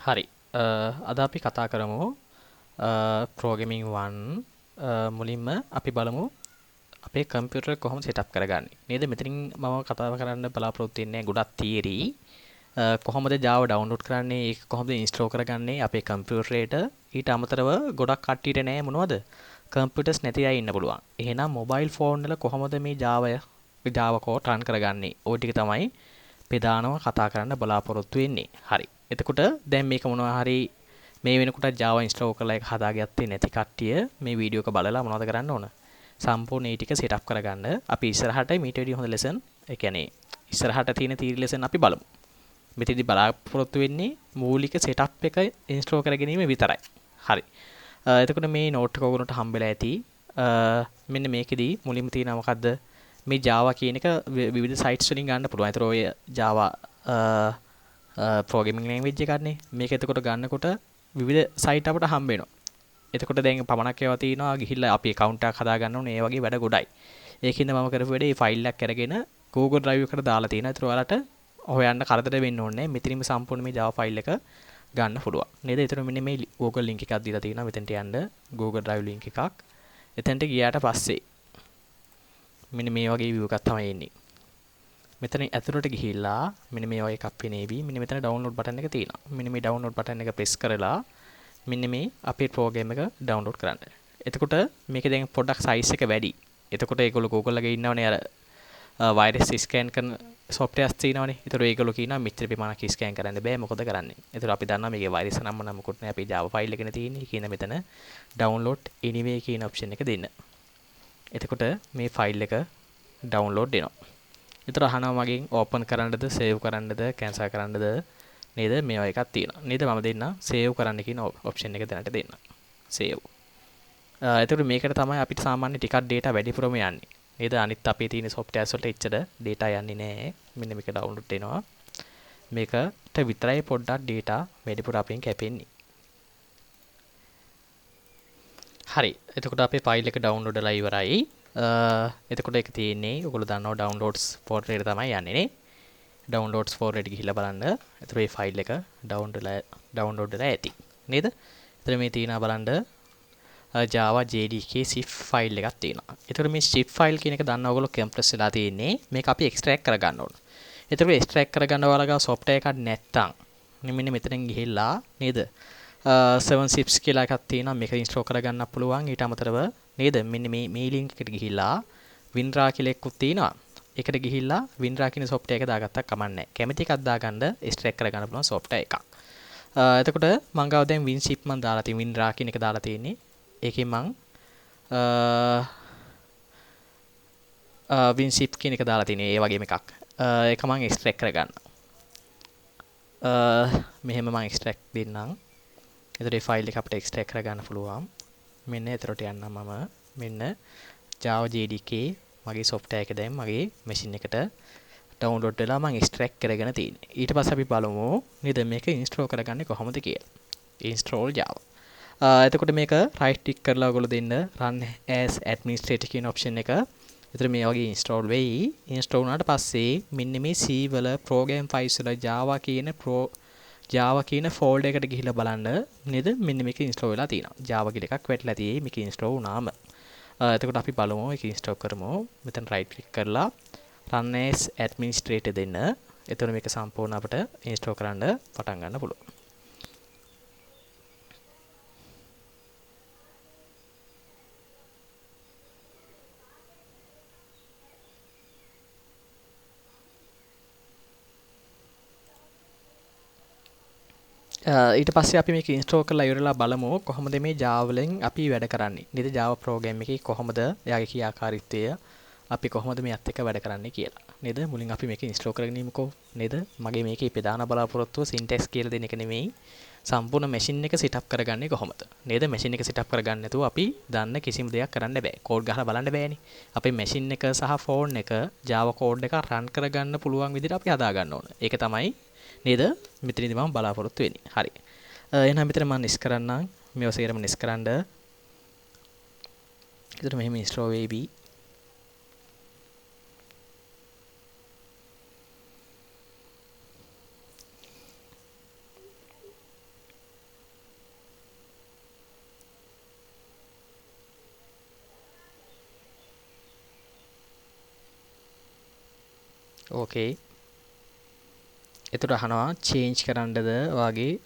හරි. අද අපි කතා කරමු ප්‍රෝග්‍රෑමින් 1 මුලින්ම අපි බලමු අපේ කම්පියුටර් කොහොමද සෙටප් කරගන්නේ. නේද? මෙතනින් මම කතා කරන්න බලාපොරොත්තු වෙන්නේ ගොඩක් තියරි. කොහොමද Java download කරන්නේ, ඒක කොහොමද install කරගන්නේ අපේ කම්පියුටරේට. ඊට අමතරව ගොඩක් කට්ටියට නෑ මොනවද? කම්පියුටර්ස් නැති අය ඉන්න පුළුවන්. එහෙනම් මොබයිල් ෆෝන් වල කොහොමද මේ Java code run කරගන්නේ? ওই ටික තමයි ප්‍රධානව කතා කරන්න බලාපොරොත්තු වෙන්නේ. හරි. එතකොට දැන් මේක මොනවා හරි මේ වෙනකොට Java install කරලා ඒක හදාගත්තේ නැති කට්ටිය මේ වීඩියෝ එක බලලා මොනවද කරන්න ඕන? සම්පූර්ණ ඒ ටික setup කරගන්න. අපි ඉස්සරහට මීට වැඩි හොඳ lesson, ඒ කියන්නේ ඉස්සරහට තියෙන theory lesson අපි බලමු. මෙතෙදි බලාපොරොත්තු වෙන්නේ මූලික setup එක install කර ගැනීම විතරයි. හරි. එතකොට මේ note එක ඔයගොල්ලන්ට හම්බෙලා ඇති. මෙන්න මේකෙදි මුලින්ම තියෙනවා මොකද්ද? මේ Java කියන එක විවිධ sites වලින් ගන්න පුළුවන්. ඒතර ඔය Java programming language එකක්නේ. මේක එතකොට ගන්නකොට විවිධ site අපට හම්බ වෙනවා. එතකොට දැන් පමණක් ඒවා තියෙනවා ගිහිල්ලා අපි account එකක් හදා ගන්න ඕනේ. ඒ වගේ වැඩ ගොඩයි. ඒකින්ද මම කරපු වැඩේ මේ ෆයිල් එකක් අරගෙන Google Drive එකට දාලා තියෙනවා. ඒතර ඔයාලට හොයන්න කරදර වෙන්න ඕනේ නැහැ. මෙතනින්ම සම්පූර්ණ මේ Java ෆයිල් එක ගන්න පුළුවන්. නේද? ඒතර මෙන්න මේ Google link එකක් දීලා තියෙනවා. මෙතෙන්ට යන්න Google Drive link එකක්. එතෙන්ට ගියාට පස්සේ මෙන්න මේ වගේ view එකක් තමයි එන්නේ. මෙතන ඇතුළට ගිහිල්ලා මෙන්න මේ වගේ එකක් පෙනේවි. මෙන්න මෙතන download button එක තියෙනවා. මෙන්න මේ download button එක press කරලා මෙන්න මේ අපේ program එක download කරන්න. එතකොට මේකේ දැන් පොඩ්ඩක් size එක වැඩි. එතකොට ඒගොල්ලෝ Google එකේ ඉන්නවනේ අර virus scan කරන softwares තියෙනවනේ. ඒතර ඒගොල්ලෝ කියනවා මෙච්චර ප්‍රමාණයක් scan කරන්න බෑ. මොකද කරන්නේ? ඒතර අපි දන්නවා මේකේ virus නම් මොකුත් නෑ. අපේ Java file එකනේ තියෙන්නේ. කියන මෙතන download anyway කියන option එක දෙන්න. එතකොට මේ ෆයිල් එක ඩවුන්ලෝඩ් වෙනවා. ඒතර අහනවා මගෙන් ඕපන් කරන්නද, සේව් කරන්නද, කැන්සල් කරන්නද නේද? මේවා එකක් තියෙනවා. නේද? මම දෙන්න සේව් කරන්න කියන ඔප්ෂන් එක දැනට දෙන්න. සේව්. එතකොට මේකට තමයි අපිට සාමාන්‍ය ටිකක් data වැඩිපුරම යන්නේ. නේද? අනිත් අපේ තියෙන softwares වලට එච්චර data යන්නේ නැහැ. මෙන්න මේක ඩවුන්ලෝඩ් වෙනවා. මේකට විතරයි පොඩ්ඩක් data වැඩිපුර අපෙන් කැපෙන්නේ. හරි. එතකොට අපේ ෆයිල් එක ඩවුන්ලෝඩ් වෙලා ඉවරයි. එතකොට ඒක තියෙන්නේ ඔයගොල්ලෝ දන්නවා downloads folder එකට තමයි යන්නේ නේ. downloads folder එකට ගිහිල්ලා බලන්න. එතකොට මේ ෆයිල් එක download වෙලා ඇති. නේද? එතකොට මේ තියෙනවා බලන්න Java JDK zip ෆයිල් එකක් තියෙනවා. එතකොට මේ zip ෆයිල් කියන එක දන්නා ඔයගොල්ලෝ compress වෙලා තියෙන්නේ. මේක අපි extract කරගන්න ඕන. එතකොට extract කරගන්න ඔයාලගේ software එකක් නැත්තම් මෙන්න මෙතනින් ගිහිල්ලා නේද? 7 zips කියලා එකක් තියෙනවා. මේක install කරගන්න පුළුවන්. ඊට අමතරව නේද? මෙන්න මේ link එකට ගිහිල්ලා WinRAR කියලා එකක් තියෙනවා. ඒකට ගිහිල්ලා WinRAR කියන software එක දාගත්තා කමක් නැහැ. කැමති එකක් දාගන්න extract කරගන්න පුළුවන් software එකක්. එතකොට මම ගාව දැන් WinZip මම දාලා තියෙන WinRAR කියන එක දාලා තියෙන්නේ. ඒකෙන් මම WinZip කියන එක දාලා තියෙන්නේ. ඒ වගේම එකක්. ඒක මම extract කරගන්න. මෙහෙම මම extract දෙන්නම්. එතකොට මේ ෆයිල් එක අපිට extract කරගන්න පුළුවන්. මෙන්න එතරට යන්නම් මම මෙන්න Java JDK මගේ software එක දැන් මගේ machine එකට download වෙලා මම extract කරගෙන තියෙන්නේ. ඊට පස්සේ අපි බලමු නේද මේක install කරගන්නේ කොහොමද කියලා. install Java. එතකොට මේක right click කරලා ඔයගොල්ලෝ දෙන්න run as administrator කියන option එක. එතකොට මේ වගේ install වෙයි. install වුණාට පස්සේ මෙන්න මේ C වල program files වල Java කියන folder එකට ගිහිල්ලා බලන්න නේද? මෙන්න මේක install වෙලා තියෙනවා. Java කියලා එකක් වැටලා තියෙයි මේක install වුණාම. එතකොට අපි බලමු ඒක install කරමු. මෙතන right click කරලා run as administrator දෙන්න. එතකොට මේක සම්පූර්ණ අපිට install කරන්න පටන් ගන්න පුළුවන්. ඊට පස්සේ අපි මේක install කරලා ඉවරලා බලමු කොහොමද මේ Java වලින් අපි වැඩ කරන්නේ. නේද? Java program එකේ කොහොමද එයාගේ ක්‍රියාකාරීත්වය අපි කොහොමද මේත් එක්ක වැඩ කරන්නේ කියලා. නේද? මුලින් අපි මේක install කරගෙන ඉමුකෝ. නේද? මගේ මේකේ ප්‍රධාන බලාපොරොත්තුව syntax කියලා දෙන එක නෙමෙයි. සම්පූර්ණ machine එක setup කරගන්නේ කොහොමද? නේද? machine එක setup කරගන්න නැතුව අපි දන්න කිසිම දෙයක් කරන්න බෑ. code ගහලා බලන්න බෑනේ. අපේ machine එක සහ phone එක Java code එක run කරගන්න පුළුවන් විදිහට අපි හදා ගන්න ඕන. ඒක තමයි නේද? මෙතනදී මම බලාපොරොත්තු වෙන්නේ. හරි. එහෙනම් මෙතන මම නිස් කරන්නම්. මේව සේරම නිස් කරන්න. ඒතර මෙහෙම install වෙවි. ඕකේ. එතකොට අහනවා චේන්ජ් කරන්නද වගේ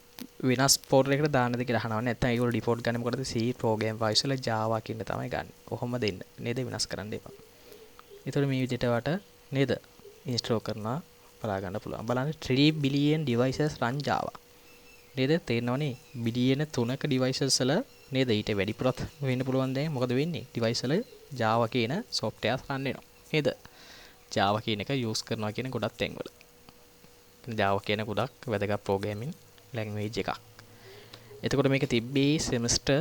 වෙනස් පෝර්ටල් එකකට දාන්නද කියලා අහනවා. නැත්නම් ඒගොල්ලෝ ඩිෆෝල්ට් ගන්නේ මොකටද? C program files වල Java කියන තමයි ගන්න. කොහොම දෙන්න. නේද? වෙනස් කරන්න එපා. එතකොට මේ විදිහට වට නේද? ඉන්ස්ටෝල් කරනවා බලා ගන්න පුළුවන්. බලන්න 3 billion devices run Java. නේද? තේරෙනවනේ බිලියන 3ක devices වල නේද? ඊට වැඩි පුරත් වෙන්න පුළුවන් දැන්. මොකද වෙන්නේ? device වල Java කියන software run වෙනවා. නේද? Java කියන එක use කරනවා කියන ගොඩක් තැන්වල. Java කියන ගොඩක් වැදගත් programming language එකක්. එතකොට මේක තිබ්බේ semester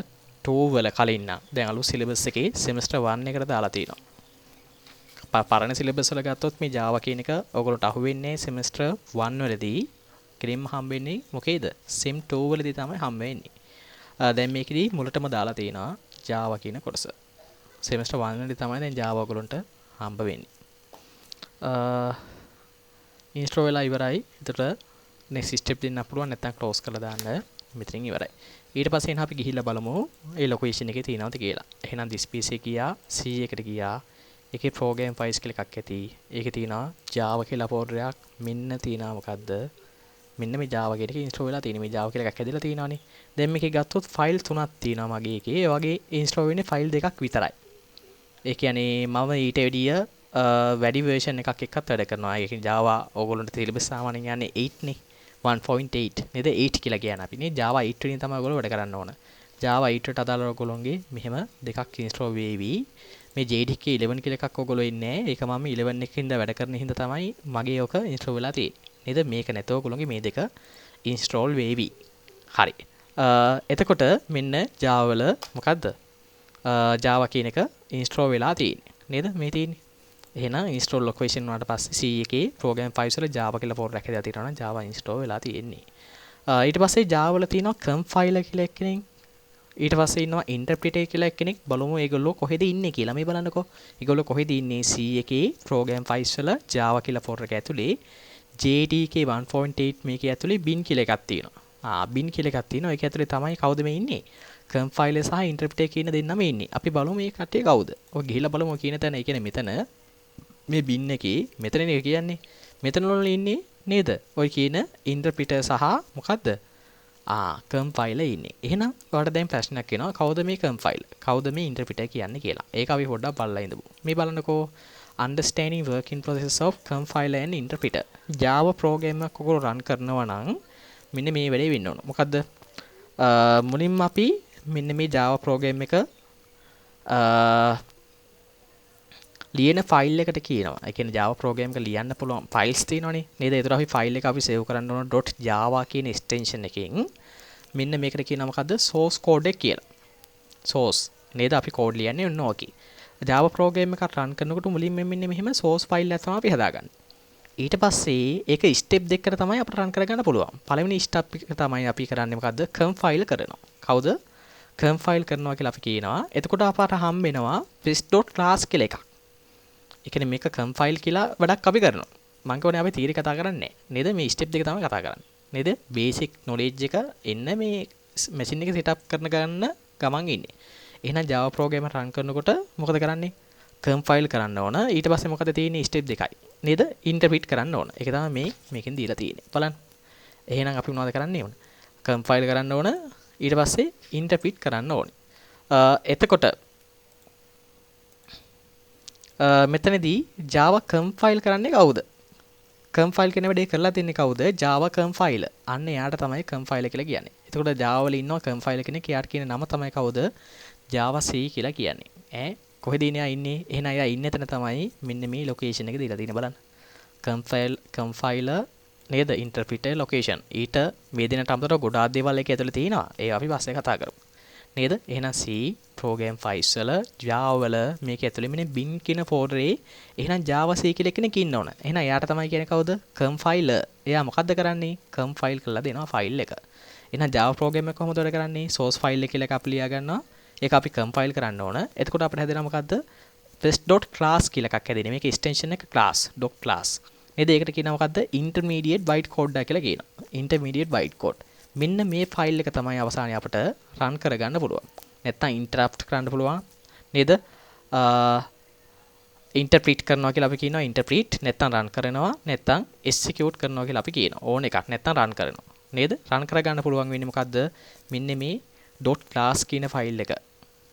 2 වල කලින් නම්. දැන් අලුත් syllabus එකේ semester 1 එකට දාලා තියෙනවා. පරණ syllabus වල ගත්තොත් මේ Java කියන එක ඔයගොල්ලන්ට අහුවෙන්නේ semester 1 වලදී. කෙලින්ම හම්බෙන්නේ මොකේද? sem 2 වලදී තමයි හම්බ වෙන්නේ. දැන් මේකෙදි මුලටම දාලා තියෙනවා Java කියන කොටස. semester 1 වලදී තමයි දැන් Java ඔයගොල්ලන්ට හම්බ වෙන්නේ. ඉන්ස්ටෝල් වෙලා ඉවරයි. එතකොට next step දෙන්න පුළුවන් නැත්නම් close කරලා දාන්න. මෙතනින් ඉවරයි. ඊට පස්සේ එන අපි ගිහිල්ලා බලමු ඒ location එකේ තියෙනවද කියලා. එහෙනම් this PC එක ගියා C එකට ගියා. ඒකේ program files කියලා එකක් ඇති. ඒකේ තියෙනවා Java කියලා folder එකක්. මෙන්න තියෙනවා මොකද්ද? මෙන්න මේ Java කියන එක install වෙලා තියෙන. මේ Java කියලා එකක් ඇදලා තියෙනවානේ. දැන් මේකේ ගත්තොත් file 3ක් තියෙනවා මගේ එකේ. ඒ වගේ install වෙන්නේ file දෙකක් විතරයි. ඒ කියන්නේ මම ඊට වැඩිය වැඩි version එකක් එක්කත් වැඩ කරනවා. ඒ කියන්නේ Java ඕගොල්ලන්ට syllabus සාමාන්‍යයෙන් යන්නේ 8 නේ. 1.8 නේද? 8 කියලා කියන්නේ අපි නේ Java 8 වලින් තමයි ඔයගොල්ලෝ වැඩ කරන්න ඕන. Java 8 ට අදාළව ඔයගොල්ලෝගේ මෙහෙම දෙකක් install වෙවි. මේ JDK 11 කියලා එකක් ඔයගොල්ලෝ ඉන්නේ නැහැ. ඒක මම 11 එකකින්ද වැඩ කරන හින්දා තමයි මගේ ඔක install වෙලා තියෙන්නේ. නේද? මේක නැතව ඔයගොල්ලෝගේ මේ දෙක install වෙවි. හරි. එතකොට මෙන්න Java වල මොකද්ද? Java කියන එක install වෙලා තියෙන්නේ. නේද? මේ තියෙන්නේ. එහෙනම් install location වලට පස්සේ C එකේ program files වල Java කියලා folder එකක් හදලා තියෙනවා නම් Java install වෙලා තියෙන්නේ. ඊට පස්සේ Java වල තියෙනවා compiler කියලා එක්කෙනෙක්. ඊට පස්සේ ඉන්නවා interpreter කියලා එක්කෙනෙක්. බලමු ඒගොල්ලෝ කොහෙද ඉන්නේ කියලා. මේ බලන්නකෝ. ඒගොල්ලෝ කොහෙද ඉන්නේ? C එකේ program files වල Java කියලා folder එක ඇතුලේ JDK 1.8 මේකේ ඇතුලේ bin කියලා එකක් තියෙනවා. bin කියලා එකක් තියෙනවා. ඒක ඇතුලේ තමයි කවුද මේ ඉන්නේ? compiler සහ interpreter කියන දෙන්නම ඉන්නේ. අපි බලමු මේ කට්ටිය කවුද? ඔය ගිහිල්ලා බලමු කියන තැන. ඒ කියන්නේ මෙතන මේ bin එකේ මෙතනනේ කියන්නේ. මෙතන වල ඉන්නේ නේද? ඔය කියන interpreter සහ මොකද්ද? compiler ඉන්නේ. එහෙනම් ඔයාලට දැන් ප්‍රශ්නයක් එනවා. කවුද මේ compiler? කවුද මේ interpreter කියන්නේ කියලා. ඒක අපි පොඩ්ඩක් බලලා ඉඳමු. මේ බලන්නකෝ. Understanding working process of compiler and interpreter. Java program එකක් ඔයගොල්ලෝ run කරනවා නම් මෙන්න මේ වැඩේ වෙන්න ඕන. මොකද්ද? මුලින්ම අපි මෙන්න මේ Java program එක ලියන ෆයිල් එකට කියනවා. ඒ කියන්නේ Java program එක ලියන්න පුළුවන් files තියෙනවනේ. නේද? ඒතර අපි ෆයිල් එක අපි save කරන්න ඕන .java කියන extension එකෙන් මෙන්න මේකට කියනවා මොකද්ද? source code එක කියලා. source නේද? අපි code ලියන්නේ ඔන්න ඕකේ. Java program එකක් run කරනකොට මුලින්ම මෙන්න මෙහෙම source file එකක් තමයි අපි හදාගන්නේ. ඊට පස්සේ ඒක step දෙකකට තමයි අපිට run කරගන්න පුළුවන්. පළවෙනි step එක තමයි අපි කරන්නේ මොකද්ද? compile කරනවා. කවුද? compile කරනවා කියලා අපි කියනවා. එතකොට අපට හම්බ වෙනවා this.class කියලා එකක්. ඒ කියන්නේ මේක compile කියලා වැඩක් අපි කරනවා. මම කියන්නේ අපි theory කතා කරන්නේ නැහැ. නේද? මේ step දෙක තමයි කතා කරන්නේ. නේද? basic knowledge එක එන්න මේ machine එක setup කරන ගන්න ගමන් ඉන්නේ. එහෙනම් Java program එක run කරනකොට මොකද කරන්නේ? compile කරන්න ඕන. ඊට පස්සේ මොකද තියෙන්නේ? step දෙකයි. නේද? interpret කරන්න ඕන. ඒක තමයි මේකෙන් දීලා තියෙන්නේ. බලන්න. එහෙනම් අපි මොනවද කරන්නේ ඕන? compile කරන්න ඕන. ඊට පස්සේ interpret කරන්න ඕනේ. එතකොට මෙතනදී Java compile කරන්නේ කවුද? compile කියන වැඩේ කරලා තින්නේ කවුද? Java compiler. අන්න එයාට තමයි compiler කියලා කියන්නේ. එතකොට Java වල ඉන්නවා compiler කෙනෙක්. එයාට කියන නම තමයි කවුද? Java C කියලා කියන්නේ. කොහෙද ඉන්නේ? එහෙනම් එයා ඉන්නේ එතන තමයි මෙන්න මේ location එක දීලා තියෙන බලන්න. compiler නේද? interpreter location. ඊට මේ දෙන්නට අමතරව ගොඩාක් දේවල් එකේ ඇතුලේ තියෙනවා. ඒ අපි පස්සේ කතා කරමු. නේද? එහෙනම් C program files වල Java වල මේක ඇතුලේ මෙන්න bin කියන folder එකේ එහෙනම් Java C කියලා කෙනෙක් ඉන්න ඕන. එහෙනම් එයාට තමයි කියන්නේ කවුද? compiler. එයා මොකද්ද කරන්නේ? compile කරලා දෙනවා file එක. එහෙනම් Java program එක කොහොමද වැඩ කරන්නේ? source file එක කියලා එක අපි ලියා ගන්නවා. ඒක අපි compile කරන්න ඕන. එතකොට අපිට හැදෙනවා මොකද්ද? test.class කියලා එකක් හැදෙන්නේ. මේක extension එක class. නේද? ඒකට කියනවා මොකද්ද? intermediate bytecode කියලා කියනවා. intermediate bytecode. මෙන්න මේ ෆයිල් එක තමයි අවසානයේ අපිට run කරගන්න පුළුවන්. නැත්තම් interrupt කරන්න පුළුවන්. නේද? ඉන්ටර්ප්‍රීට් කරනවා කියලා අපි කියනවා ඉන්ටර්ප්‍රීට් නැත්නම් රන් කරනවා නැත්නම් එක්සිකියුට් කරනවා කියලා අපි කියනවා ඕන එකක් නැත්නම් රන් කරනවා නේද රන් කරගන්න පුළුවන් වෙන්නේ මොකද්ද මෙන්න මේ .class කියන ෆයිල් එක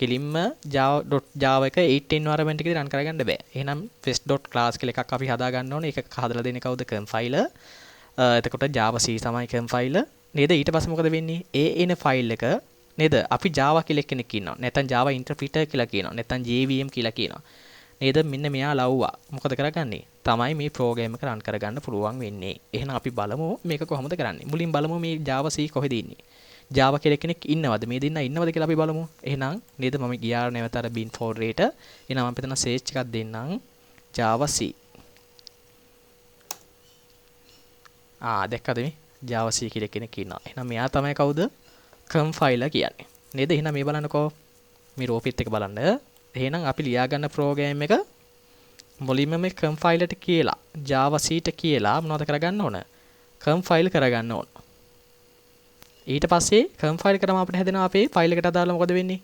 කෙලින්ම java එක 8 environment එකේදී රන් කරගන්න බෑ එහෙනම් fest.class කියලා එකක් අපි හදා ගන්න ඕනේ ඒක හදලා දෙන්නේ කවුද compiler එතකොට java c තමයි compiler නේද ඊට පස්සේ මොකද වෙන්නේ ඒ එන ෆයිල් එක නේද අපි java කියලා කෙනෙක් ඉන්නවා නැත්නම් java interpreter කියලා කියනවා නැත්නම් jvm කියලා කියනවා නේද මෙන්න මෙයා ලව්වා මොකද කරගන්නේ තමයි මේ ප්‍රෝග්‍රෑම් එක රන් කරගන්න පුළුවන් වෙන්නේ එහෙනම් අපි බලමු මේක කොහොමද කරන්නේ මුලින් බලමු මේ java c කොහෙද ඉන්නේ java කියලා කෙනෙක් ඉන්නවද මේ දෙන්න ඉන්නවද කියලා අපි බලමු එහෙනම් නේද මම ගියා නැවත අර bin folder එකට එහෙනම් මම මෙතන search එකක් දෙන්නම් java c දැක්කද මේ java c කියලා කෙනෙක් ඉන්නවා එහෙනම් මෙයා තමයි කවුද compiler කියන්නේ නේද එහෙනම් මේ බලන්නකෝ මේ රෝපිත් එක බලන්න එහෙනම් අපි ලියා ගන්න ප්‍රෝග්‍රෑම් එක මුලින්ම මේ compiler ට කියලා java c ට කියලා මොනවද කරගන්න ඕන compile කරගන්න ඕන ඊට පස්සේ compile කරාම අපිට හැදෙනවා අපේ ෆයිල් එකට අදාළව මොකද වෙන්නේ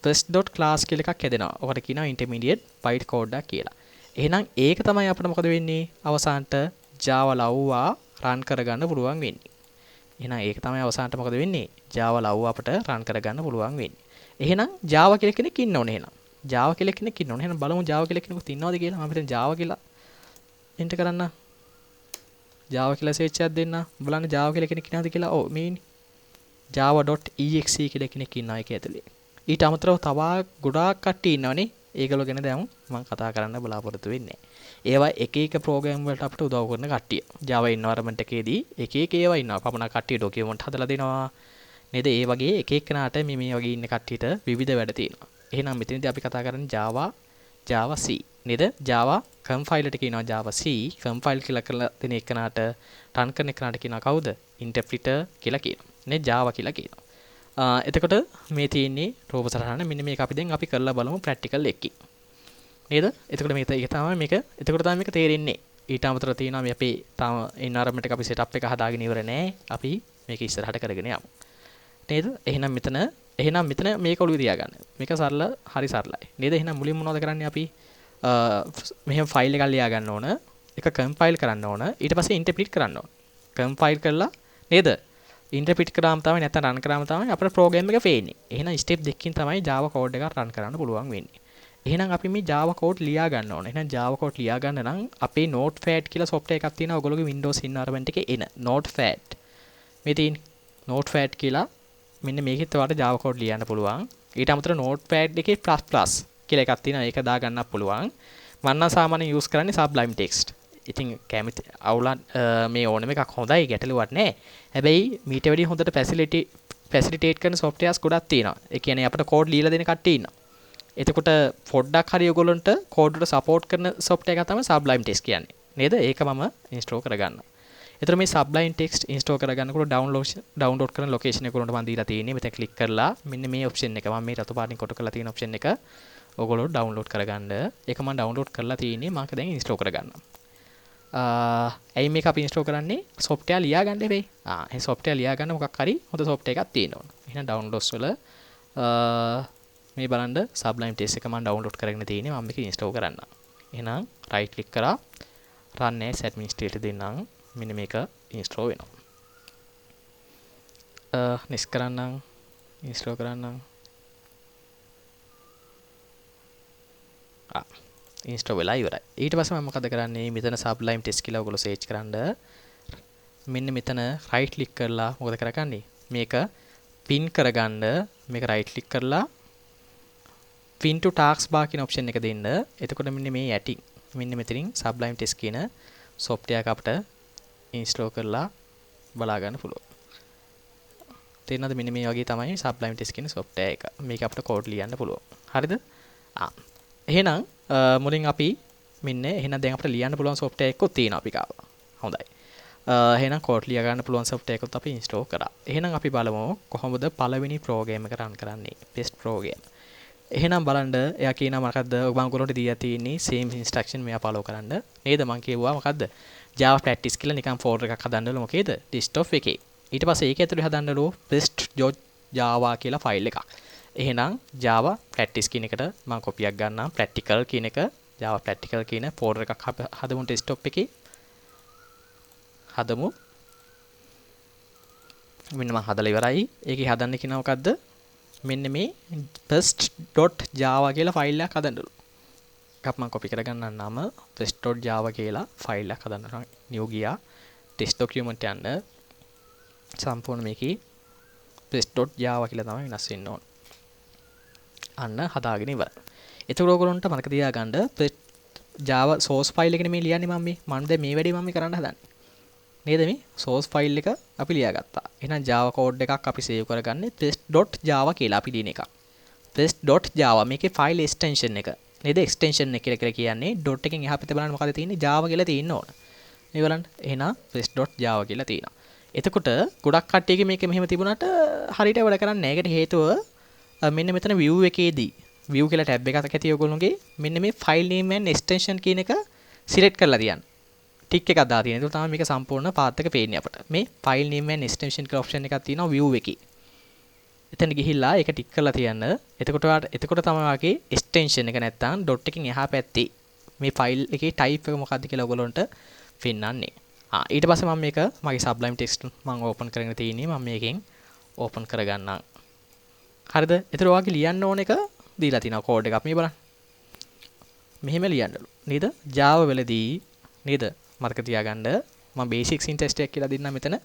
first.class කියලා එකක් හැදෙනවා ඔකට කියනවා intermediate bytecode එකක් කියලා එහෙනම් ඒක තමයි අපිට මොකද වෙන්නේ අවසානට java ලව්වා run කරගන්න පුළුවන් වෙන්නේ එහෙනම් ඒක තමයි අවසානට මොකද වෙන්නේ java ලව්වා අපිට run කරගන්න පුළුවන් වෙන්නේ එහෙනම් Java කියලා කෙනෙක් ඉන්න ඕනේ එහෙනම් Java කියලා කෙනෙක් ඉන්න ඕනේ එහෙනම් බලමු Java කියලා කෙනෙකුත් ඉන්නවද කියලා මම හිතන්නේ Java කියලා එන්ටර් කරන්න Java කියලා search එකක් දෙන්න බලන්න Java කියලා කෙනෙක් ඉන්නවද කියලා ඔව් මේ ඉන්නේ java.exe කියලා කෙනෙක් ඉන්නවා ඒක ඇතුලේ ඊට අමතරව තව ගොඩාක් කට්ටිය ඉන්නවනේ ඒගොල්ලෝ ගැන දැන් මම කතා කරන්න බලාපොරොත්තු වෙන්නේ ඒවා එක එක ප්‍රෝග්‍රෑම් වලට අපිට උදව් කරන කට්ටිය Java environment එකේදී එක එක ඒවා ඉන්නවා පමණ කට්ටිය ඩොකියුමන්ට් හදලා දෙනවා නේද ඒ වගේ එක එකනාට මේ වගේ ඉන්න කට්ටියට විවිධ වැඩ තියෙනවා. එහෙනම් මෙතනදී අපි කතා කරන්නේ Java C නේද? Java compiler ට කියනවා Java C compile කියලා කරලා දෙන එකනාට run කරන එකනාට කියනවා කවුද? interpreter කියලා කියනවා. නේ Java කියලා කියනවා. එතකොට මේ තියෙන්නේ රූප සටහන මෙන්න මේක අපි දැන් අපි කරලා බලමු practical එකකින්. නේද? එතකොට මේක තමයි මේක. එතකොට තමයි මේක තේරෙන්නේ. ඊට අමතරව තියෙනවා මේ අපේ තාම environment එක අපි setup එක හදාගෙන ඉවර නෑ. අපි මේක ඉස්සරහට කරගෙන යමු. නේද එහෙනම් මෙතන මේක ඔළුවේ තියාගන්න මේක සරල හරි සරලයි නේද එහෙනම් මුලින්ම මොනවද කරන්නේ අපි මෙහෙම ෆයිල් එකක් ලියා ගන්න ඕන ඒක කම්පයිල් කරන්න ඕන ඊට පස්සේ ඉන්ටර්ප්‍රීට් කරන්න ඕන කම්පයිල් කරලා නේද ඉන්ටර්ප්‍රීට් කරාම තමයි නැත්නම් රන් කරාම තමයි අපේ ප්‍රෝග්‍රෑම් එක පේන්නේ එහෙනම් ස්ටෙප් දෙකකින් තමයි Java කෝඩ් එකක් රන් කරන්න පුළුවන් වෙන්නේ එහෙනම් අපි මේ Java කෝඩ් ලියා ගන්න ඕන එහෙනම් Java කෝඩ් ලියා ගන්න නම් අපේ notepad කියලා software එකක් තියෙනවා ඔයගොල්ලෝගේ Windows environment එකේ එන notepad මේ තියෙන්නේ notepad කියලා මෙන්න මේකෙත් ඔයාලට Java code ලියන්න පුළුවන්. ඊට අමතරව notepad එකේ plus කියලා එකක් තියෙනවා. ඒක දා ගන්නත් පුළුවන්. මම නම් සාමාන්‍යයෙන් use කරන්නේ sublime text. ඉතින් කැමති අවුලක් මේ ඕනම එකක් හොඳයි ගැටලුවක් නැහැ. හැබැයි මීට වැඩිය හොඳට facilitate කරන softwares ගොඩක් තියෙනවා. ඒ කියන්නේ අපිට code ලියලා දෙන කට්ටිය ඉන්නවා. එතකොට පොඩ්ඩක් හරි ඔයගොල්ලන්ට code වලට support කරන software එකක් තමයි sublime text කියන්නේ. නේද? ඒක මම install කරගන්නවා. එතකොට මේ sublime text install කරගන්නකොට download කරන location එක උඩට මම දීලා තියෙන්නේ මෙතන click කරලා මෙන්න මේ option එක මම මේ රතු පාටින් කොට කරලා තියෙන option එක ඔයගොල්ලෝ download කරගන්න ඒක මම download කරලා තියෙන්නේ මම දැන් install කරගන්නවා ඇයි මේක අපි install කරන්නේ software ලියා ගන්න හැබැයි මේ software ලියා ගන්න මොකක් හරි හොඳ software එකක් තියෙන්න ඕන එහෙනම් downloads වල මේ බලන්න sublime text එක මම download කරගෙන තියෙන්නේ මම මේක install කරන්න එහෙනම් right click කරා run as administrator දෙන්නම් මෙන්න මේක install වෙනවා next කරන්නම් install කරන්නම් install වෙලා ඉවරයි ඊට පස්සේ මම මොකද කරන්නේ මෙතන sublime text කියලා ඔයගොල්ලෝ search කරන්න මෙන්න මෙතන right click කරලා මොකද කරගන්නේ මේක pin කරගන්න මේක right click කරලා pin to taskbar කියන option එක දෙන්න එතකොට මෙන්න මේ යටින් මෙන්න මෙතනින් sublime text කියන software එක අපිට install කරලා බලා ගන්න පුළුවන්. තේරෙනවද මෙන්න මේ වගේ තමයි sublime text කියන software එක. මේක අපිට code ලියන්න පුළුවන්. හරිද? එහෙනම් මුලින් අපි මෙන්න එහෙනම් දැන් අපිට ලියන්න පුළුවන් software එකක් තියෙනවා අපි ගාව. හොඳයි. එහෙනම් code ලියා ගන්න පුළුවන් software එකක් අපි install කරා. එහෙනම් අපි බලමු කොහොමද පළවෙනි program එක run කරන්නේ. best program. එහෙනම් බලන්න එයා කියනවා මොකද්ද මම ඔයගොල්ලන්ට දීලා තියෙන්නේ same instruction මෙයා follow කරන්න. නේද මම කිව්වා මොකද්ද? Java practice කියලා නිකන් folder එකක් හදන්නලු මොකේද? desktop එකේ. ඊට පස්සේ ඒක ඇතුලේ හදන්නලු best.java කියලා file එකක්. එහෙනම් Java practice කියන එකට මම කොපියක් ගන්නම් practical කියන එක Java practical කියන folder එකක් හදමු desktop එකේ. හදමු. මෙන්න මම හදලා ඉවරයි. ඒකේ හදන්න කියන මොකද්ද? මෙන්න මේ first.java කියලා ෆයිල් එකක් හදන්නලු. එකක් මම copy කරගන්න නම first.java කියලා ෆයිල් එකක් හදන්න new ගියා. test document යන්න සම්පූර්ණ මේකේ first.java කියලා තමයි වෙනස් වෙන්න ඕන. අන්න හදාගෙන ඉවරයි. එතකොට ඔයගොල්ලන්ට මතක තියාගන්න Java source file එකනේ මේ ලියන්නේ මම දැන් මේ වැඩේ මම කරන්න හදන්නේ. නේද මේ source file එක අපි ලියාගත්තා. එහෙනම් Java code එකක් අපි save කරගන්නේ test.java කියලා අපි ලියන එක. test.java මේකේ file extension එක. නේද extension එක කියලා කියන්නේ dot එකෙන් එහා පැත්තේ බලන්න මොකද තියෙන්නේ Java කියලා තියෙන්න ඕන. මේ බලන්න. එහෙනම් test.java කියලා තියෙනවා. එතකොට ගොඩක් කට්ටියගේ මේක මෙහෙම තිබුණාට හරියට වැඩ කරන්නේ නැහැ. ඒකට හේතුව මෙන්න මෙතන view එකේදී view කියලා tab එකක් ඇති ඔයගොල්ලෝගේ මෙන්න මේ file name and extension කියන එක select කරලා තියන්න. ටික් එකක් දාලා තියෙනවා. ඒක තමයි මේක සම්පූර්ණ path එක පේන්නේ අපට. මේ file name and extension කියලා option එකක් තියෙනවා view එකේ. එතන ගිහිල්ලා ඒක ටික් කරලා තියන්න. එතකොට තමයි වාගේ extension එක නැත්තම් dot එකකින් එහා පැත්තේ මේ file එකේ type එක මොකක්ද කියලා ඔයගොල්ලන්ට පෙන්නන්නේ. ඊට පස්සේ මම මේක මගේ sublime text මම open කරගෙන තියෙන්නේ. මම මේකෙන් open කරගන්නම්. හරිද? ඒතර ඔයාගේ ලියන්න ඕන එක දීලා තිනවා කෝඩ් එකක් මේ බලන්න. මෙහෙම ලියන්නලු. නේද? Java වලදී නේද? මතක තියාගන්න මම basic syntax එකක් කියලා දෙන්නම් මෙතන.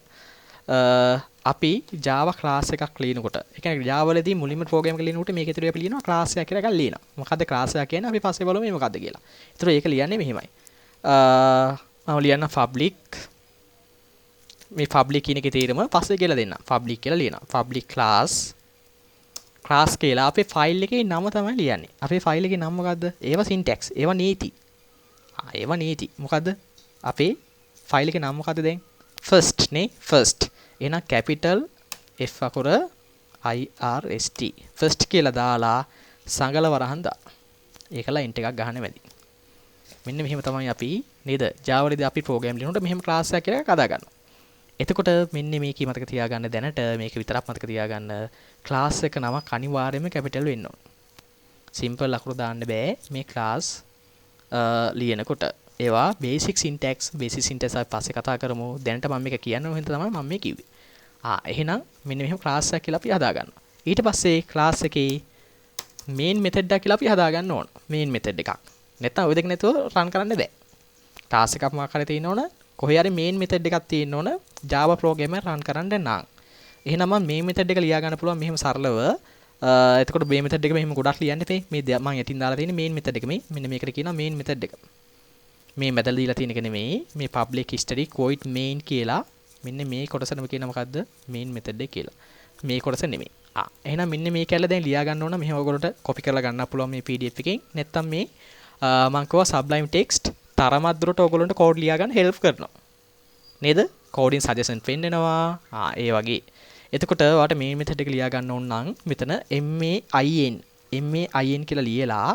අපි Java class එකක් ලියනකොට, ඒ කියන්නේ Java වලදී මුලින්ම program එක ලියනකොට මේක ඇතුලේ අපි ලියනවා class එකක් කියලා එකක් ලියනවා. මොකද්ද class එක කියන්නේ? අපි පස්සේ බලමු මේ මොකද්ද කියලා. ඒතර ඒක ලියන්නේ මෙහෙමයි. මම ලියන්න public මේ public කියන එකේ තේරුම පස්සේ කියලා දෙන්න. public කියලා ලියනවා. public class කියලා අපේ ෆයිල් එකේ නම තමයි ලියන්නේ. අපේ ෆයිල් එකේ නම මොකද්ද? ඒවා syntax. ඒවා නීති. ඒවා නීති. මොකද්ද? අපේ ෆයිල් එකේ නම මොකද්ද දැන්? first නේ first. එහෙනම් capital F අකුර IRST. first කියලා දාලා සංගල වරහන් දා. ඒකලා int එකක් ගහන්න මැදි. මෙන්න මෙහෙම තමයි අපි නේද? Java වලදී අපි program ලියනකොට මෙහෙම class එකක් කියලා හදා ගන්නවා. එතකොට මෙන්න මේකේ මතක තියාගන්න දැනට මේක විතරක් මතක තියාගන්න class එක නමක් අනිවාර්යයෙන්ම capital වෙන්න ඕන. simple අකුරු දාන්න බෑ මේ class ලියනකොට. ඒවා basic syntax අපි පස්සේ කතා කරමු. දැනට මම මේක කියන්න ඕන හින්දා තමයි මම මේ කිව්වේ. එහෙනම් මෙන්න මෙහෙම class එකක් කියලා අපි හදා ගන්නවා. ඊට පස්සේ class එකේ main method එකක් කියලා අපි හදා ගන්න ඕන. main method එකක්. නැත්නම් ඔය දෙක නැතුව run කරන්න බෑ. class එකක් මොකක් හරි තියෙන්න ඕන. කොහේ හරි main method එකක් තියෙන්න ඕන Java program එක run කරන්න නම්. එහෙනම් මම main method එක ලියා ගන්න පුළුවන් මෙහෙම සරලව. එතකොට main method එක මෙහෙම ගොඩක් ලියන්න එපේ. මේ මම යටින් දාලා තියෙන main method එක මෙන්න මේකට කියනවා main method එක. මේ method දීලා තියෙන එක නෙමෙයි. මේ public history void main කියලා මෙන්න මේ කොටසම කියන මොකද්ද? main method එක කියලා. මේ කොටස නෙමෙයි. එහෙනම් මෙන්න මේ කැල්ල දැන් ලියා ගන්න ඕන. මෙහෙම ඔයගොල්ලන්ට copy කරලා ගන්න පුළුවන් මේ PDF එකෙන්. නැත්තම් මේ මම කිව්වා sublime text තරමක් දුරට ඔයගොල්ලන්ට code ලියා ගන්න help කරනවා. නේද? coding suggestion පෙන්නනවා. ඒ වගේ. එතකොට ඔයාලට මේ method එක ලියා ගන්න ඕන නම් මෙතන main කියලා ලියලා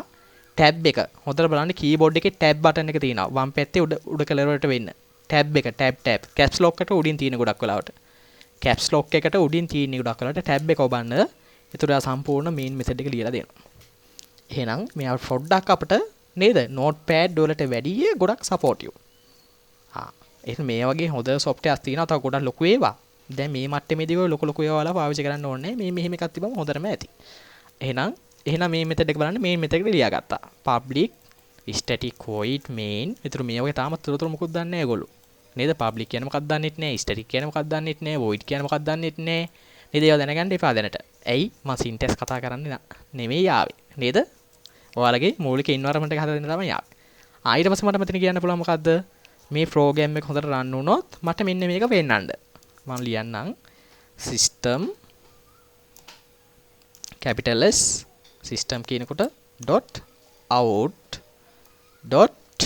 tab එක හොඳට බලන්න keyboard එකේ tab button එක තියෙනවා. වම් පැත්තේ උඩ කලරයට වෙන්න. tab එක tab caps lock එකට උඩින් තියෙන ගොඩක් වෙලාවට. caps lock එකට උඩින් තියෙන ගොඩක් වෙලාවට tab එක ඔබන්න. ඒතර සම්පූර්ණ main method එක ලියලා දෙනවා. එහෙනම් මේ පොඩ්ඩක් අපිට නේද notepad වලට වැඩිය ගොඩක් supportive. එහෙනම් මේ වගේ හොඳ softwares තියෙනවා. තව ගොඩක් ලොකු ඒවා. දැන් මේ මට්ටමේදී ඔය ලොකු ඒවා වල පාවිච්චි කරන්න ඕනේ. මේ මෙහෙම එකක් තිබ්බම හොඳටම ඇති. එහෙනම් මේ method එක බලන්න main method එක ලියා ගත්තා. public static void main. ඒතර මේ වගේ තාමත් තොරතුරු මොකුත් දන්නේ නැහැ ඒගොල්ලෝ. නේද? public කියන්නේ මොකක්ද දන්නෙත් නැහැ. static කියන්නේ මොකක්ද දන්නෙත් නැහැ. void කියන්නේ මොකක්ද දන්නෙත් නැහැ. නේද? ඒවා දැනගන්න එපා දැනට. ඇයි? මම syntax කතා කරන්නේ නෙමෙයි ආවේ. නේද? ඔයාලගේ මූලික environment එක හදන්න තමයි ආවේ. ඊට පස්සේ මට මෙතන කියන්න පුළුවන් මොකද්ද? මේ program එක හොඳට run වුණොත් මට මෙන්න මේක පෙන්නන්න. මම ලියන්නම් system capital S system කියනකොට dot out dot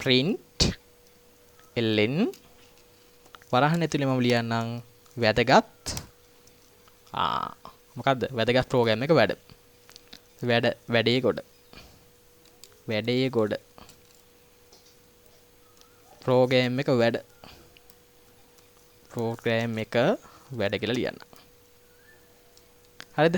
print ln වරහන් ඇතුලේ මම ලියන්නම් වැදගත් මොකද්ද වැදගත් program එක වැඩේ ගොඩ program එක වැඩ කියලා ලියන්න. හරිද?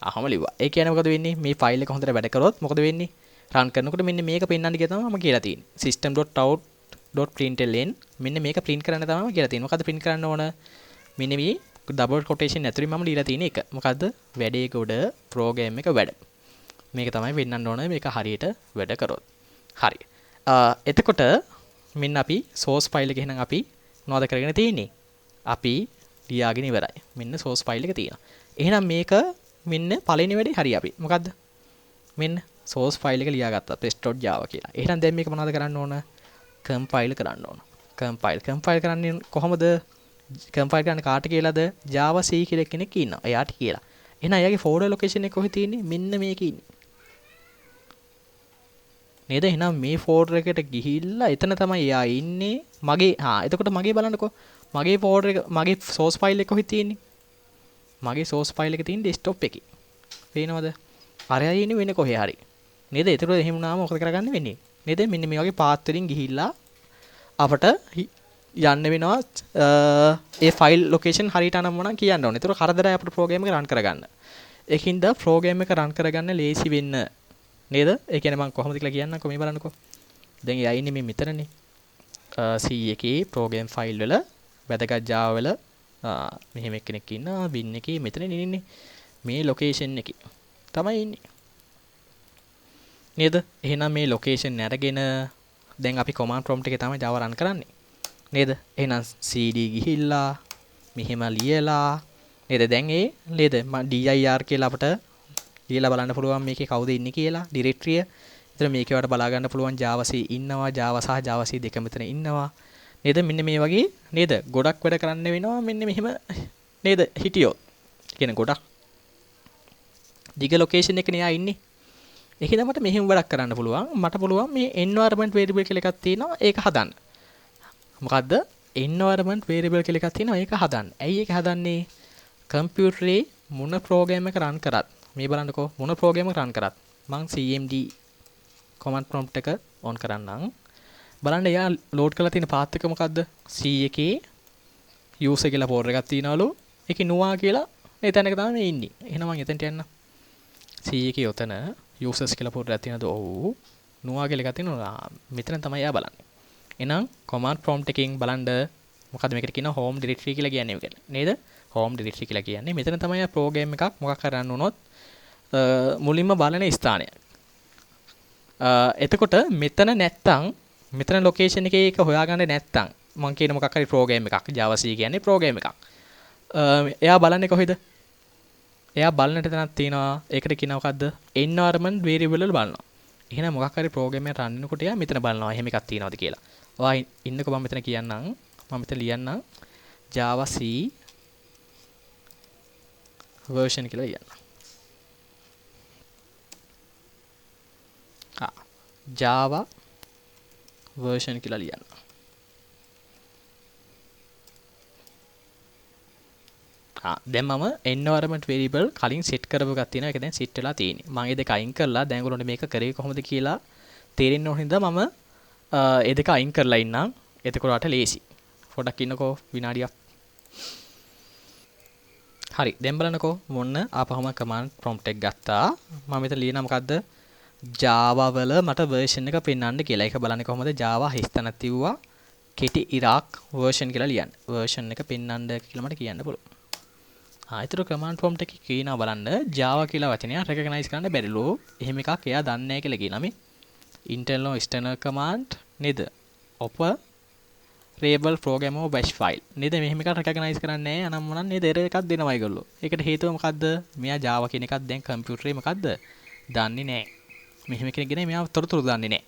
අහම ලිව්වා. ඒ කියන්නේ මොකද වෙන්නේ? මේ ෆයිල් එක හොඳට වැඩ කරොත් මොකද වෙන්නේ? රන් කරනකොට මෙන්න මේක පෙන්වන්න කියලා තමයි මම කියලා තියෙන්නේ. system.out.println මෙන්න මේක print කරන්න තමයි මම කියලා තියෙන්නේ. මොකද්ද print කරන්න ඕන? මෙන්න මේ double quotation ඇතුලේ මම දීලා තියෙන එක. මොකද්ද? වැඩේ කොට program එක වැඩ. මේක තමයි වෙන්නන්න ඕන මේක හරියට වැඩ කරොත්. හරි. එතකොට මෙන්න අපි source file එක එහෙනම් අපි මොනවද කරගෙන තියෙන්නේ? අපි ලියාගෙන ඉවරයි. මෙන්න source file එක තියෙනවා. එහෙනම් මේක මෙන්න පළවෙනි වැඩේ හරි අපි. මොකද්ද? මෙන්න source file එක ලියාගත්තා test.java කියලා. එහෙනම් දැන් මේක මොනවද කරන්න ඕන? compile කරන්න ඕන. compile කරන්නේ කොහොමද? compile කරන්න කාට කියලාද? java c කියලා කෙනෙක් ඉන්නවා. එයාට කියලා. එහෙනම් එයාගේ folder location එක කොහෙද තියෙන්නේ? මෙන්න මේකේ ඉන්නේ. නේද? එහෙනම් මේ folder එකට ගිහිල්ලා එතන තමයි එයා ඉන්නේ. මගේ එතකොට මගේ බලන්නකෝ. මගේ folder එක මගේ source file එක කොහෙද තියෙන්නේ? මගේ source file එක තියෙන්නේ desktop එකේ. පේනවද? අරයා ඉන්නේ වෙන කොහේ හරි. නේද? එතකොට එහෙම වුණාම මොකද කරගන්න වෙන්නේ? නේද? මෙන්න මේ වගේ path වලින් ගිහිල්ලා අපට යන්න වෙනවා ඒ file location හරියට අනම්මනම් කියන්න ඕනේ. ඒතර කරදරයි අපිට program එක run කරගන්න. ඒකින්ද program එක run කරගන්න ලේසි වෙන්න නේද? ඒ කියන්නේ මම කොහොමද කියලා කියන්නම්කො මේ බලන්නකෝ. දැන් එයා ඉන්නේ මේ මෙතනනේ. C එකේ program file වල වැදගත් Java වල මෙහෙම එක්කෙනෙක් ඉන්නවා bin එකේ මෙතන ඉන්නේ. මේ location එකේ තමයි ඉන්නේ. නේද? එහෙනම් මේ location අරගෙන දැන් අපි command prompt එකේ තමයි Java run කරන්නේ. නේද? එහෙනම් cd ගිහිල්ලා මෙහෙම ලියලා නේද? දැන් ඒ නේද? dir කියලා අපිට ලියලා බලන්න පුළුවන් මේකේ කවුද ඉන්නේ කියලා directory. එතන මේකේ වලට බලා ගන්න පුළුවන් Java C ඉන්නවා, Java සහ Java C දෙක මෙතන ඉන්නවා. නේද? මෙන්න මේ වගේ නේද? ගොඩක් වැඩ කරන්න වෙනවා මෙන්න මෙහෙම නේද? හිටියොත්. කියන ගොඩක් දිග location එකනේ ආ ඉන්නේ. ඒකෙන් මට මෙහෙම වැඩක් කරන්න පුළුවන්. මට පුළුවන් මේ environment variable කියලා එකක් තියෙනවා. ඒක හදන්න. මොකද්ද? environment variable කියලා එකක් තියෙනවා. ඒක හදන්න. ඇයි ඒක හදන්නේ? කම්පියුටරේ මොන ප්‍රෝග්‍රෑම් එක රන් කරත් මේ බලන්නකෝ මොන ප්‍රෝග්‍රෑම් එක රන් කරත් මං cmd command prompt එක on කරන්නම්. බලන්න එයා load කරලා තියෙන path එක මොකද්ද? C එකේ user කියලා folder එකක් තියෙනවලු. ඒකේ nuwa කියලා එතන එක තමයි මේ ඉන්නේ. එහෙනම් මං එතනට යන්න. C එකේ උතන users කියලා folder එකක් තියෙනවද? ඔව්. nuwa කියලා එකක් තියෙනවා. මෙතන තමයි එයා බලන්නේ. එහෙනම් command prompt එකෙන් බලන්න මොකද්ද මේකට කියනවා home directory කියලා කියන්නේ මේකට. නේද? home directory කියලා කියන්නේ මෙතන තමයි program එකක් මොකක් කරන්න වුණොත් මුලින්ම බලන ස්ථානය. එතකොට මෙතන නැත්තම් මෙතන location එකේ එක හොයාගන්න නැත්තම් මම කියන මොකක් හරි program එකක් Java C කියන්නේ program එකක්. එයා බලන්නේ කොහෙද? එයා බලන තැනක් තියෙනවා. ඒකට කියනවා මොකද්ද? environment variable වල බලනවා. එහෙනම් මොකක් හරි program එකක් run වෙනකොට එයා මෙතන බලනවා එහෙම එකක් තියෙනවද කියලා. ඔයා ඉන්නකෝ මම මෙතන කියන්නම්. මම මෙතන ලියන්නම් Java C version කියලා ලියන්න. Java version කියලා ලියන්න. දැන් මම environment variable කලින් set කරපු එකක් තියෙනවා. ඒක දැන් set වෙලා තියෙන්නේ. මම ඒ දෙක අයින් කරලා දැන් ඔයගොල්ලන්ට මේක කරේ කොහොමද කියලා තේරෙන්න ඕන හින්දා මම ඒ දෙක අයින් කරලා ඉන්නම්. එතකොට ලේසි. පොඩ්ඩක් ඉන්නකෝ විනාඩියක්. හරි. දැන් බලන්නකෝ මොන්න ආපහුම command prompt එක ගත්තා. මම මෙතන ලියනවා මොකද්ද? Java වල මට version එක පෙන්වන්න කියලා. ඒක බලන්නේ කොහොමද? Java හිස්තන තියුවා කෙටි ඉරාක් version කියලා ලියන්න. version එක පෙන්වන්න කියලා මට කියන්න පුළුවන්. ඒතර command prompt එකේ කියනවා බලන්න Java කියලා වචනය recognize කරන්න බැරිලු. එහෙම එකක් එයා දන්නේ නැහැ කියලා කියනවා මේ. internal or external command නේද? operable program or bash file. නේද? මෙහෙම එකක් recognize කරන්නේ නැහැ. අනම් මොනන් නේද? error එකක් දෙනවා ඒගොල්ලෝ. ඒකට හේතුව මොකද්ද? මෙයා Java කියන එකක් දැන් කම්පියුටරේ මොකද්ද? දන්නේ නැහැ. මෙහෙම කෙනෙක් ගෙන මෙයා තොරතුරු දන්නේ නැහැ.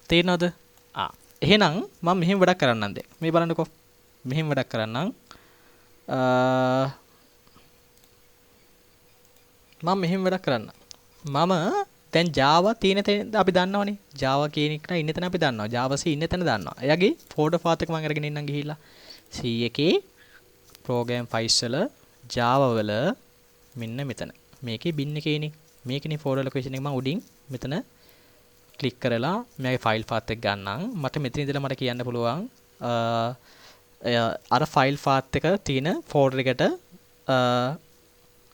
තේරෙනවද? එහෙනම් මම මෙහෙම වැඩක් කරන්නම් දැන්. මේ බලන්නකෝ. මෙහෙම වැඩක් කරන්නම්. මම මෙහෙම වැඩක් කරන්න. මම දැන් Java තියෙන තැන අපි දන්නවනේ. Java කියන එක ඉන්න තැන අපි දන්නවා. Java C ඉන්න තැන දන්නවා. එයාගේ folder path එක මම අරගෙන ඉන්නම් ගිහිල්ලා. C එකේ program files වල Java වල මෙන්න මෙතන. මේකේ bin එකේනේ. මේකනේ folder location එක මම උඩින් මෙතන ක්ලික් කරලා මගේ file path එක ගන්නම්. මට මෙතන ඉඳලා මට කියන්න පුළුවන් අර file path එක තියෙන folder එකට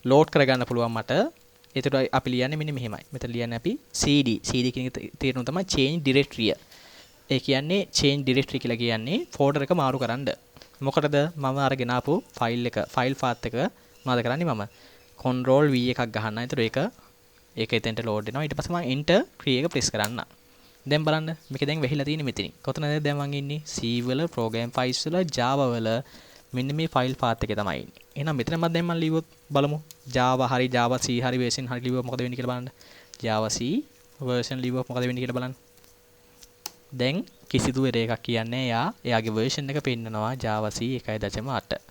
load කරගන්න පුළුවන් මට එතකොට අපි ලියන්නේ මෙන්න මෙහෙමයි. මෙතන ලියන්නේ අපි cd. cd කියන එක තේරුම තමයි change directory. ඒ කියන්නේ change directory කියලා කියන්නේ folder එක මාරු කරන්න. මොකටද මම අරගෙන ආපු ෆයිල් path එක මොනවද කරන්නේ මම control v එකක් ගහන්න. එතකොට ඒක එතෙන්ට load වෙනවා. ඊට පස්සේ මම enter key එක press කරන්න. දැන් බලන්න මේක දැන් වෙහිලා තියෙන්නේ මෙතනින්. කොතනද දැන් මම ඉන්නේ? C වල program files වල Java වල මෙන්න මේ ෆයිල් path එකේ තමයි ඉන්නේ. එහෙනම් මෙතන දැන් මම ලියුවොත් බලමු. Java හරි Java C හරි version හරි ලියුවොත් මොකද වෙන්නේ කියලා බලන්න. Java C version ලියුවොත් මොකද වෙන්නේ කියලා බලන්න. දැන් කිසිදු එකක් කියන්නේ එයාගේ version එක පෙන්නනවා Java C 1.8.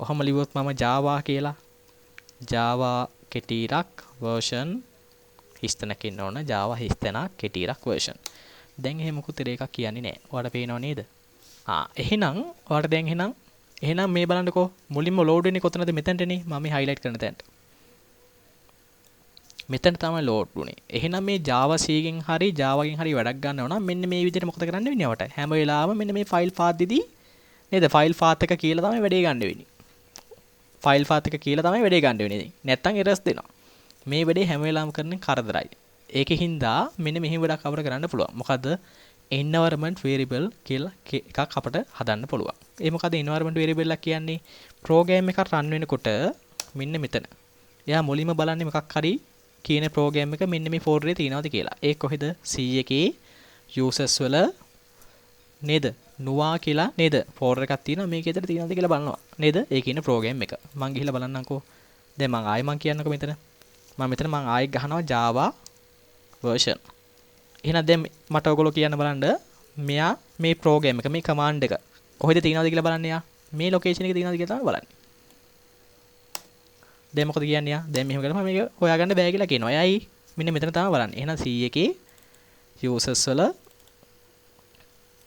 ඔහම ලියුවොත් මම Java කියලා Java කෙටිරක් version හිස්තැනක ඉන්න ඕන. Java හිස්තැනක් කෙටිරක් version. දැන් එහෙම මොකුත් එකක් කියන්නේ නැහැ. ඔයාලට පේනව නේද? එහෙනම් ඔයාලට දැන් එහෙනම් මේ බලන්නකෝ මුලින්ම load වෙන්නේ කොතනද? මෙතනටනේ. මම මේ highlight කරන තැනට. මෙතන තමයි load වුනේ. එහෙනම් මේ Java C ගෙන් හරි Java ගෙන් හරි වැඩක් ගන්නව නම් මෙන්න මේ විදිහට මොකද කරන්න වෙන්නේ අපට? හැම වෙලාවෙම මෙන්න මේ file path දෙදී නේද? file path එක කියලා තමයි වැඩේ ගන්න වෙන්නේ. file path එක කියලා තමයි වැඩේ ගන්න වෙන්නේ. නැත්තම් errors දෙනවා. මේ වැඩේ හැම වෙලාවෙම කරන්නේ කරදරයි. ඒකෙන් හින්දා මෙන්න මෙහෙම වැඩක් අපිට කරන්න පුළුවන්. මොකද්ද? environment variable කියලා එකක් අපිට හදන්න පුළුවන්. ඒ මොකද environment variable එක කියන්නේ program එකක් run වෙනකොට මෙන්න මෙතන. එයා මුලින්ම බලන්නේ මොකක් හරි කියන program එක මෙන්න මේ folder එකේ තියෙනවද කියලා. ඒ කොහෙද? C එකේ users වල නේද? නුවා කියලා නේද? folder එකක් තියෙනවා. මේක ඇතුලේ තියෙනවද කියලා බලනවා. නේද? ඒ කියන්නේ program එක. මම ගිහිල්ලා බලන්නම්කෝ. දැන් මම කියන්නකෝ මෙතන. මම ආයෙත් ගහනවා Java version. එහෙනම් දැන් මට ඔයගොල්ලෝ කියන්න බලන්න මෙයා මේ program එක මේ command එක කොහෙද තියෙනවද කියලා බලන්න යා. මේ location එකේ තියෙනවද කියලා තමයි බලන්නේ. දැන් මොකද කියන්නේ යා? දැන් මෙහෙම කරලා මේක හොයාගන්න බෑ කියලා කියනවා. එයයි මෙන්න මෙතන තමයි බලන්නේ. එහෙනම් C එකේ users වල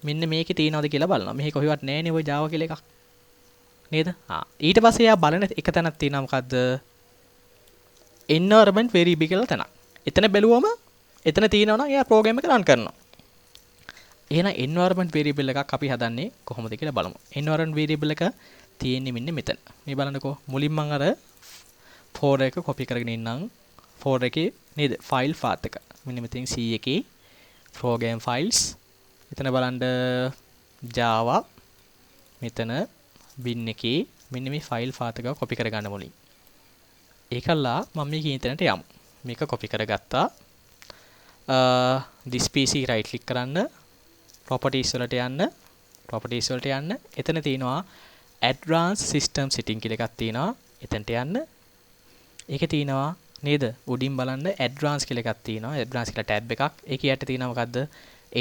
මෙන්න මේකේ තියෙනවද කියලා බලනවා. මේක කොහෙවත් නැහැ නේ ඔය Java කියලා එකක්. නේද? ඊට පස්සේ එයා බලන එක තැනක් තියෙනවා මොකද්ද? environment variable කියලා තැනක්. එතන බැලුවම එතන තියෙනවා නම් එයා program එක run කරනවා. එහෙනම් environment variable එකක් අපි හදන්නේ කොහොමද කියලා බලමු. environment variable එක තියෙන්නේ මෙන්න මෙතන. මේ බලන්නකෝ. මුලින් මම අර folder එක copy කරගෙන ඉන්නම්. folder එකේ නේද? file path එක. මෙන්න මෙතෙන් C එකේ program files. එතන බලන්න Java. මෙතන bin එකේ මෙන්න මේ file path එක copy කරගන්න මුලින්. ඒකල්ලා මම මේ කියන තැනට යමු. මේක copy කරගත්තා. this PC right click කරන්න. properties වලට යන්න. එතන තියෙනවා advanced system setting කියලා එකක් තියෙනවා. එතනට යන්න. ඒකේ තියෙනවා නේද? උඩින් බලන්න advanced කියලා එකක් තියෙනවා. advanced කියලා tab එකක්. ඒකේ යට තියෙනවා මොකද්ද?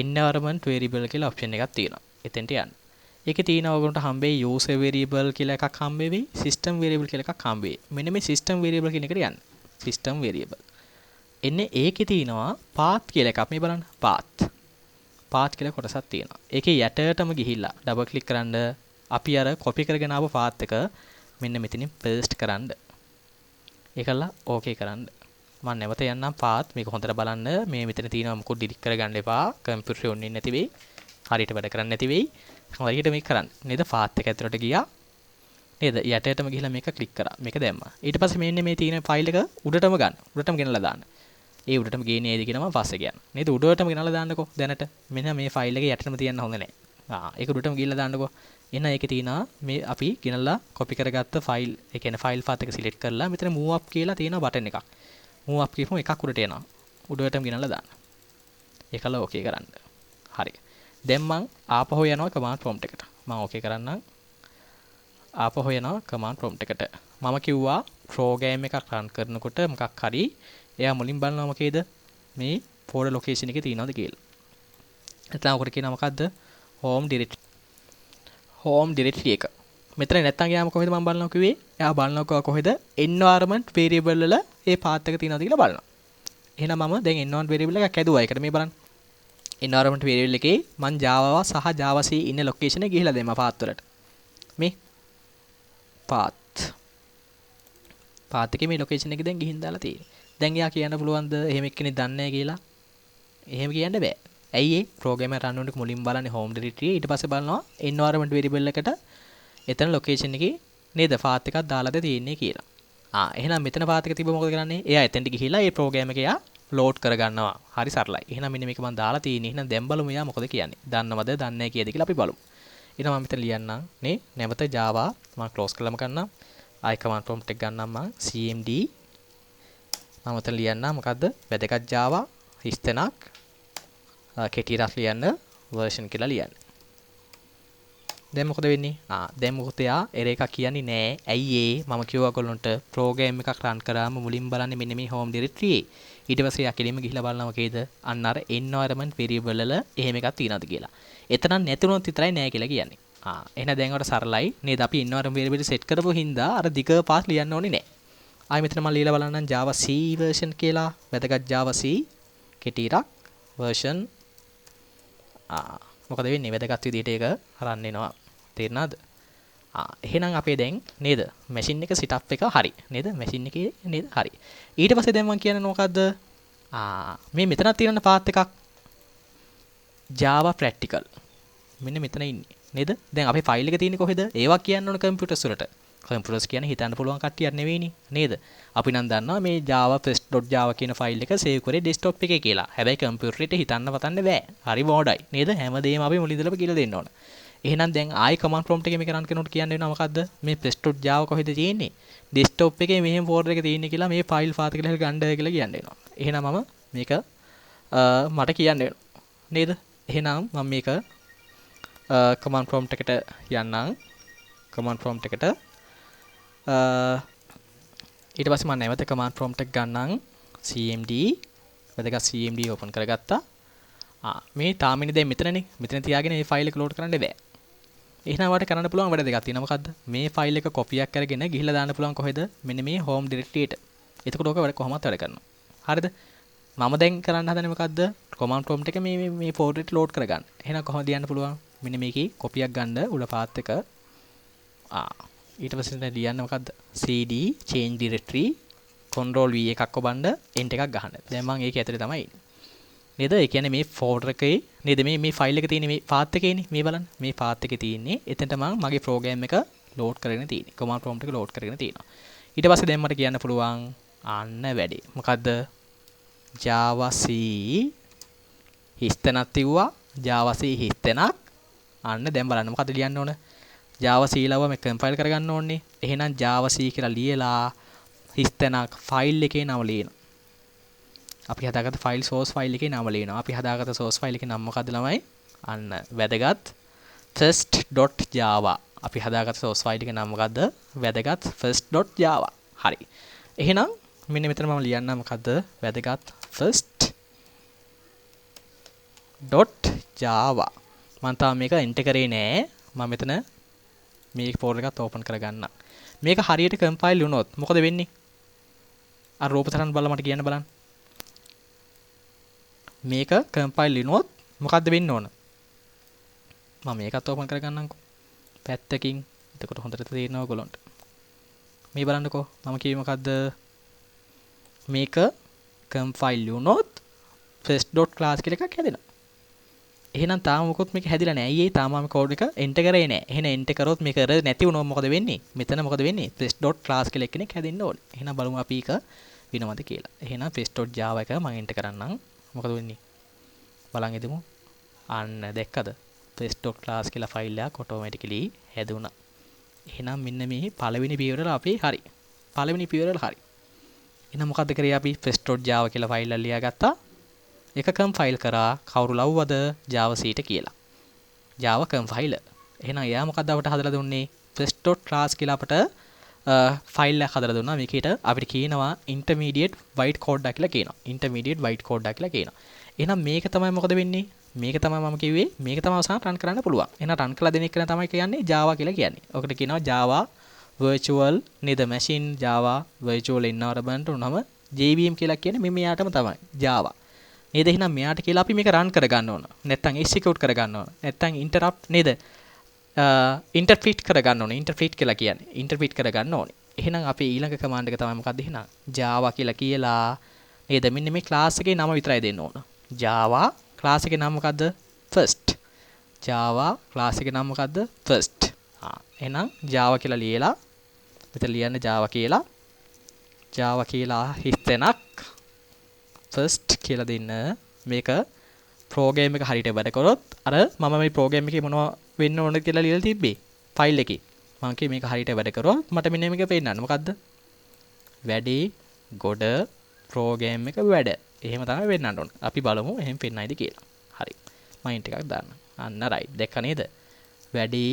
environment variable කියලා option එකක් තියෙනවා. එතනට යන්න. ඒකේ තියෙනවා ඔයගොල්ලන්ට හම්බෙයි user variable කියලා එකක් හම්බෙවි. system variable කියලා එකක් හම්බෙයි. මෙන්න මේ system variable කියන එකට යන්න. system variable. එන්නේ ඒකේ තියෙනවා path කියලා එකක්. මේ බලන්න path කියලා කොටසක් තියෙනවා. ඒකේ යටටම ගිහිල්ලා double click කරන්න අපි අර copy කරගෙන ආපු path එක මෙන්න මෙතනින් paste කරන්න. ඒකලා okay කරන්න. මම නැවත යන්නම් path මේක හොඳට බලන්න. මේ මෙතන තියෙනවා මොකද delete කරගන්න එපා. computer on නැති වෙයි. හරියට වැඩ කරන්නේ නැති වෙයි. හරියට මේක කරන්න. නේද? path එක ඇතුලට ගියා. නේද? යටටම ගිහිල්ලා මේක click කරා. මේක දැම්මා. ඊට පස්සේ මෙන්න මේ තියෙන file එක උඩටම ගන්න. උඩටම ගෙනලා දාන්න. ඒ උඩටම ගේන්නේ ඇයිද කියනවා පස්සේ කියන්න. නේද? උඩටම ගෙනලා දාන්නකෝ දැනට. මෙන්න මේ ෆයිල් එක යටටම තියන්න හොඳ නැහැ. ඒක උඩටම ගිහලා දාන්නකෝ. එන්න ඒකේ තියෙනවා මේ අපි ගෙනලා copy කරගත්ත ෆයිල්, ඒ කියන්නේ ෆයිල් path එක select කරලා මෙතන move up කියලා තියෙනවා button එකක්. move up කියපුවම එකක් උඩට එනවා. උඩටම ගෙනලා දාන්න. ඒකල okay කරන්න. හරි. දැන් මං ආපහු යනවා command prompt එකට. මම okay කරන්නම්. ආපහු යනවා command prompt එකට. මම කිව්වා program එකක් run කරනකොට මොකක් හරි එයා මුලින් බලනවා මොකේද මේ folder location එකේ තියෙනවද කියලා. එතන උකට කියනවා මොකද්ද? home directory එක. මෙතන නැත්තම් ගියාම කොහෙද මම බලනවා කිව්වේ? එයා බලනවා කොහෙද environment variable වල ඒ path එක තියෙනවද කියලා බලනවා. එහෙනම් මම දැන් environment variable එකක් ඇදුවා. ඒකට මේ බලන්න. environment variable එකේ මම Java සහ Java C ඉන්න location එක ගිහිලා දෙන්න path වලට. මේ path එකේ මේ location එක දැන් ගිහින් දාලා තියෙන්නේ. දැන් යා කියන්න පුළුවන්ද එහෙම එක්කෙනෙක් දන්නේ නැහැ කියලා? එහෙම කියන්න බෑ. ඇයි ඒ ප්‍රෝග්‍රෑම් එක රන් වෙනකොට මුලින් බලන්නේ home directory ඊට පස්සේ බලනවා environment variable එකට එතන location එකේ නේද path එකක් දාලාද තියෙන්නේ කියලා. එහෙනම් මෙතන පාත් එක තිබ්බ මොකද කරන්නේ? එයා එතෙන්ට ගිහිල්ලා ඒ ප්‍රෝග්‍රෑම් එක එයා ලෝඩ් කරගන්නවා. හරි සරලයි. එහෙනම් මෙන්න මේක මම දාලා තියෙන්නේ. එහෙනම් දැන් බලමු එයා මොකද කියන්නේ. දන්නවද? දන්නේ නැහැ කියද කියලා අපි බලමු. එහෙනම් මම මෙතන ලියන්නම් නේ. නැවත Java මම ක්ලෝස් කරලාම ගන්නම්. ආයි කමාන්ඩ් ප්‍රොම්ප්ට් එක ගන්නම් මම cmd මම මෙතන ලියන්නම් මොකද්ද? වැදගත් Java හිස්තැනක් කෙටියට ලියන්න version කියලා ලියන්න. දැන් මොකද වෙන්නේ? දැන් මොකද එයා error එකක් කියන්නේ නෑ. ඇයි ඒ? මම කිව්වා ඔයගොල්ලන්ට program එකක් run කරාම මුලින් බලන්නේ මෙන්න මේ home directory. ඊට පස්සේ එයා කෙලින්ම ගිහිල්ලා බලනවා මොකේද? අන්න අර environment variable වල එහෙම එකක් තියෙනවද කියලා. එතන නැතුනොත් විතරයි නෑ කියලා කියන්නේ. එහෙනම් දැන් ඔයාලට සරලයි නේද? අපි environment variable set කරපු හින්දා අර දිග පාස් ලියන්න ඕනේ නෑ. ආයි මෙතන මම ලියලා බලන්නම් Java C version කියලා. වැදගත් Java C කෙටිරක් version මොකද වෙන්නේ? වැදගත් විදිහට ඒක run වෙනවා. තේරෙනවද? එහෙනම් අපේ දැන් නේද මැෂින් එක setup එක හරි නේද මැෂින් එකේ නේද හරි ඊට පස්සේ දැන් මම කියන්නේ මොකද්ද මේ මෙතනක් තියෙන පාත් එකක් Java practical මෙන්න මෙතන ඉන්නේ නේද දැන් අපේ ෆයිල් එක තියෙන්නේ කොහෙද ඒවා කියන්න ඕන කම්පියුටර්ස් වලට කම්පියුටර්ස් කියන්නේ හිතන්න පුළුවන් කට්ටියක් නෙවෙයිනේ නේද අපි නම් දන්නවා මේ Java first.java කියන ෆයිල් එක සේව් කරේ desktop එකේ කියලා හැබැයි කම්පියුටරේට හිතන්න පතන්න බෑ හරි මොඩයි නේද හැමදේම අපි මුලින්දලම කියලා දෙන්න ඕන එහෙනම් දැන් ආයි command prompt එකේ මේක run කරනකොට කියන්න වෙනවා මොකද්ද මේ press.java කොහෙද තියෙන්නේ desktop එකේ මෙහෙම folder එක තියෙන්නේ කියලා මේ file path එක ගන්න කියලා කියන්න වෙනවා එහෙනම් මම මේක මට කියන්න වෙනවා නේද එහෙනම් මම මේක command prompt එකට යන්නම් command prompt එකට ඊට පස්සේ මම නැවත command prompt එක ගන්නම් cmd වැදගත් cmd open කරගත්තා මේ තාමිනේ දැන් මෙතනනේ මෙතන තියාගෙන මේ ෆයිල් එක ලෝඩ් කරන්න බෑ එහෙනම් වට කරන්න පුළුවන් වැඩ දෙකක් තියෙනවා මොකද්ද මේ ෆයිල් එක කොපියක් කරගෙන ගිහිල්ලා දාන්න පුළුවන් කොහෙද මෙන්න මේ home directory එකට එතකොට ඕක වැඩ කොහොමද වැඩ කරනවා හරිද මම දැන් කරන්න හදන්නේ මොකද්ද command prompt එක මේ folder එකට load කරගන්න එහෙනම් කොහොමද යන්න පුළුවන් මෙන්න මේකේ කොපියක් ගන්න උඩ path එක ඊට පස්සේ ලියන්න මොකද්ද cd change directory control v එකක් ඔබන්න enter එකක් ගහන්න දැන් මම ඒකේ ඇතුලේ තමයි නේද ඒ කියන්නේ මේ folder එකේ නේද මේ ෆයිල් එක තියෙන්නේ මේ path එකේනේ මේ බලන්න මේ path එකේ තියෙන්නේ එතනට මම මගේ program එක load කරගෙන තියෙන්නේ command prompt එක load කරගෙන තියෙනවා ඊට පස්සේ දැන් මට කියන්න පුළුවන් අන්න වැඩි මොකද්ද Java C හිස්තැනක් තියුවා Java C හිස්තැනක් අන්න දැන් බලන්න මොකද ලියන්න ඕන Java C ලව මේ කම්පයිල් කරගන්න ඕනේ එහෙනම් Java C කියලා ලියලා හිස්තැනක් ෆයිල් එකේ නම ලියනවා අපි හදාගත්ත ෆයිල් source file එකේ නම ලියනවා. අපි හදාගත්ත source file එකේ නම මොකද්ද ළමයි? අන්න වැදගත් first.java. අපි හදාගත්ත source file එකේ නම මොකද්ද? වැදගත් first.java. හරි. එහෙනම් මෙන්න මෙතන මම ලියන්නම් මොකද්ද? වැදගත් first.java. මම තාම මේක enter කරේ නෑ. මම මෙතන මේ folder එකත් open කරගන්නම්. මේක හරියට compile වුණොත් මොකද වෙන්නේ? අර රූපතරන් බලලා මට කියන්න බලන්න. මේක compile වෙනොත් මොකද්ද වෙන්න ඕන මම මේකත් ඕපන් කරගන්නම්කෝ පැත්තකින් එතකොට හොඳට තේරෙනවා ඔයගොල්ලන්ට මේ බලන්නකෝ මම කිව්වේ මොකද්ද මේක compile වුණොත් first.class කියලා එකක් හැදෙනවා එහෙනම් තාම මොකොත් මේක හැදිලා නැහැ අයියේ තාම මම කෝඩ් එක enter කරේ නැහැ එහෙනම් enter කරොත් මේක නැති වුණොත් මොකද වෙන්නේ මෙතන මොකද වෙන්නේ first.class කියලා එකෙක් හැදෙන්න ඕනේ එහෙනම් බලමු අපි ඒක වෙනවද කියලා එහෙනම් first.java එක මම enter කරන්නම් මොකද වෙන්නේ බලන් ඉදමු අන්න දැක්කද first.class කියලා ෆයිල් එකක් ඔටෝමැටිකලි හැදුණා එහෙනම් මෙන්න මේ පළවෙනි පියවර අපේ හරි පළවෙනි පියවර හරි එහෙනම් මොකද්ද කරේ අපි first.java කියලා ෆයිල් එක ලියාගත්තා ඒක කම්පයිල් කරා කවුරු ලව්වද Java C කියලා Java compiler එහෙනම් එයා මොකද්ද අපට හදලා දුන්නේ first.class කියලා අපට ෆයිල් එකක් හදලා දුන්නා මේකේට අපිට කියනවා intermediate white code කියලා කියනවා intermediate white code කියලා කියනවා එහෙනම් මේක තමයි මොකද වෙන්නේ මේක තමයි මම කිව්වේ මේක තමයි අවසාන රන් කරන්න පුළුවන් එහෙනම් රන් කළා දෙන එක තමයි කියන්නේ Java කියලා කියන්නේ ඔකට කියනවා Java virtual නේද machine Java virtual environment උනම JVM කියලා කියන්නේ මෙයාටම තමයි Java නේද එහෙනම් මෙයාට කියලා අපි මේක රන් කර ගන්න ඕන නැත්නම් execute කර ගන්න ඕන නැත්නම් interrupt නේද interpret කරගන්න ඕනේ interpret කියලා කියන්නේ interpret කරගන්න ඕනේ එහෙනම් අපේ ඊළඟ command එක තමයි මොකක්ද එහෙනම් Java කියලා කියලා නේද මෙන්න මේ class එකේ නම විතරයි දෙන්න ඕන Java class එකේ නම මොකද්ද first Java class එකේ නම මොකද්ද first එහෙනම් Java කියලා ලියලා මෙතන ලියන්න Java කියලා Java කියලා හිතෙනක් first කියලා දෙන්න මේක program එක හරියට වැඩ කරොත් අර මම මේ program එකේ මොනවා වෙන්න ඕනද කියලා ලියලා තිබ්බේ ෆයිල් එකේ මම කිය මේක හරියට වැඩ කරොත් මට මෙන්න මේක පෙන්නන්න මොකද්ද වැඩි ගොඩ program එක වැඩ එහෙම තමයි වෙන්නන්න ඕන අපි බලමු එහෙම පෙන්නයිද කියලා හරි මයින්ට් එකක් දාන්න අන්න right දැක්ක නේද වැඩි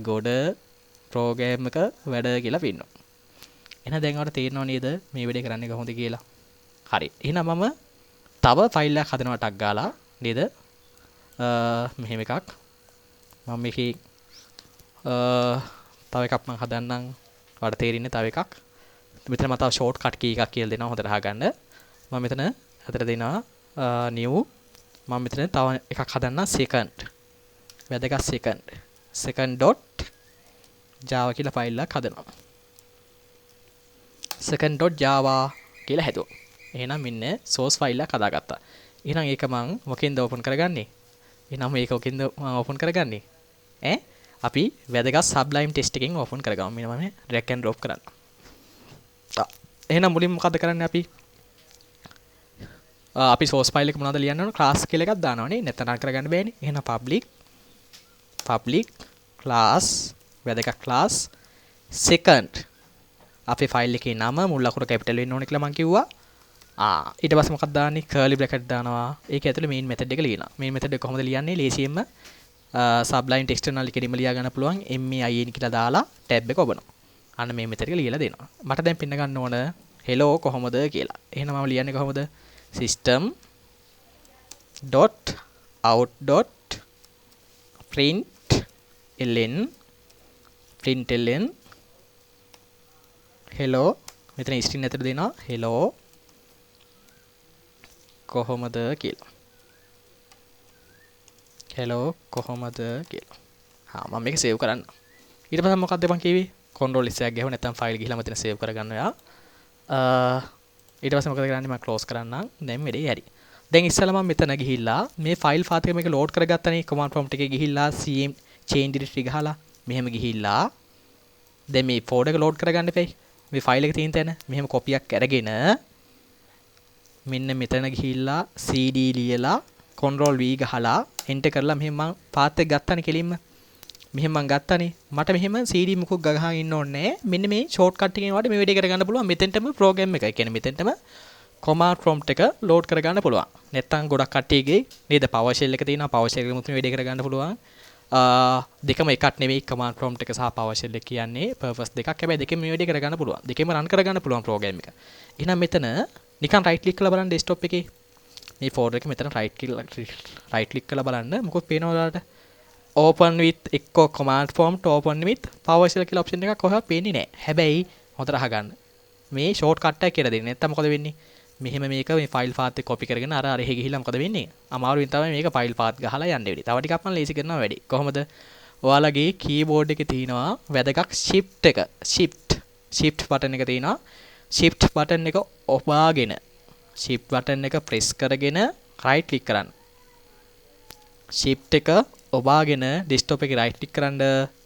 ගොඩ program එක වැඩ කියලා පෙන්නනවා එහෙනම් දැන් ඔයාලට තේරෙනව නේද මේ වැඩේ කරන්නේ කොහොමද කියලා හරි එහෙනම් මම තව ෆයිල් එකක් හදනවා ටක් ගාලා නේද මෙහෙම එකක් මම මේකේ තව එකක් මම හදන්නම් ඔයාලට තේරෙන්නේ තව එකක් මෙතන මම තව ෂෝට් කට් කී එකක් කියලා දෙනවා හොඳට අහගන්න මම මෙතන හතර දෙනවා new මම මෙතන තව එකක් හදන්නම් second වැදගත් second.java කියලා ෆයිල් එකක් හදනවා second.java කියලා හැදුවා එහෙනම් මෙන්න source file එකක් හදාගත්තා එහෙනම් ඒක මම මොකෙන්ද open කරගන්නේ එහෙනම් මේක මොකෙන්ද මම open කරගන්නේ අපි වැදගත් sublime test එකෙන් open කරගමු මෙන්න මම drag and drop කරන්න එහෙනම් මුලින්ම මොකද කරන්නේ අපි source file එක මොනවද ලියන්න ඕන class කියලා එකක් දානවනේ නැත්නම් රන් කරගන්න බෑනේ එහෙනම් public class වැදගත් class second අපේ ෆයිල් එකේ නම මුල් අකුර කැපිටල් වෙන්න ඕනේ කියලා මම කිව්වා ඊට පස්සේ මොකක්ද දාන්නේ කර්ලි බ්‍රැකට් දානවා ඒක ඇතුලේ මේන් මෙතඩ් එක ලියනවා මේන් මෙතඩ් එක කොහොමද ලියන්නේ ලේසියෙන්ම සබ්ලයිම් ටෙක්ස්ටර්නල් එකේදීම ලියා ගන්න පුළුවන් MAIN කියලා දාලා ටැබ් එක ඔබනවා අන්න මේ මෙතඩ් එක ලියලා දෙනවා මට දැන් පින්න ගන්න ඕන hello කොහොමද කියලා එහෙනම් මම ලියන්නේ කොහොමද system.out.println hello මෙතන string ඇතුළේ දෙනවා hello කොහොමද කියලා hello කොහොමද කියලා මම මේක සේව් කරන්න ඊට පස්සේ මොකක්ද මම කිව්වේ control S එකක් ගහුවා නැත්නම් ෆයිල් ගිහලා මෙතන සේව් කරගන්න ඔයා ඊට පස්සේ මොකද කරන්නේ මම ක්ලෝස් කරන්නම් දැන් වැඩේ හරි දැන් ඉස්සෙල්ලා මම මෙතන ගිහිල්ලා මේ ෆයිල් පාත් එක මේක ලෝඩ් කරගත්තනේ command prompt එකේ ගිහිල්ලා cm change directory ගහලා මෙහෙම ගිහිල්ලා දැන් මේ folder එක ලෝඩ් කරගන්න එපයි මේ ෆයිල් එක තියෙන තැන මෙහෙම කොපියක් අරගෙන මෙන්න මෙතන ගිහිල්ලා cd ලියලා control v ගහලා enter කරලා මෙහෙම මම පාත් එක ගත්තානේ කෙලින්ම මෙහෙම මම ගත්තානේ මට මෙහෙම cd මුකුත් ගහගෙන ඉන්න ඕනේ මෙන්න මේ shortcut එකෙන් වට මේ වැඩේ කරගන්න පුළුවන් මෙතෙන්ටම program එක. ඒ කියන්නේ මෙතෙන්ටම command prompt එක load කරගන්න පුළුවන්. නැත්තම් ගොඩක් කට්ටියගේ නේද PowerShell එක තියෙනවා PowerShell එකෙන් මුත් මේ වැඩේ කරගන්න පුළුවන්. දෙකම එකක් නෙවෙයි command prompt එක සහ PowerShell එක කියන්නේ purpose දෙකක්. හැබැයි දෙකෙන් මේ වැඩේ කරගන්න පුළුවන්. දෙකෙන්ම run කරගන්න පුළුවන් program එක. එහෙනම් මෙතන නිකන් right click කරලා බලන්න desktop එකේ. මේ folder එක මෙතන right click කරලා බලන්න මොකද පේනවද ඔයාලට? open with echo command prompt open with PowerShell කියලා option එකක් කොහෙවත් පේන්නේ නැහැ. හැබැයි හොඳට අහගන්න. මේ shortcut එක කියලා දෙන්නේ. නැත්තම් මොකද වෙන්නේ? මෙහෙම මේක මේ file path එක copy කරගෙන අර එහෙ ගිහිල්ලා මොකද වෙන්නේ? අමාරුවෙන් තමයි මේක file path ගහලා යන්නේ වෙන්නේ. තව ටිකක් මම ලේසි කරනවා වැඩි. කොහොමද? ඔයාලගේ keyboard එකේ තියෙනවා වැදගත් shift එක. shift button එක තියෙනවා. shift button එක ඔබාගෙන shift button එක press කරගෙන right click කරන්න. shift එක ඔබාගෙන desktop එකේ right click කරන්න.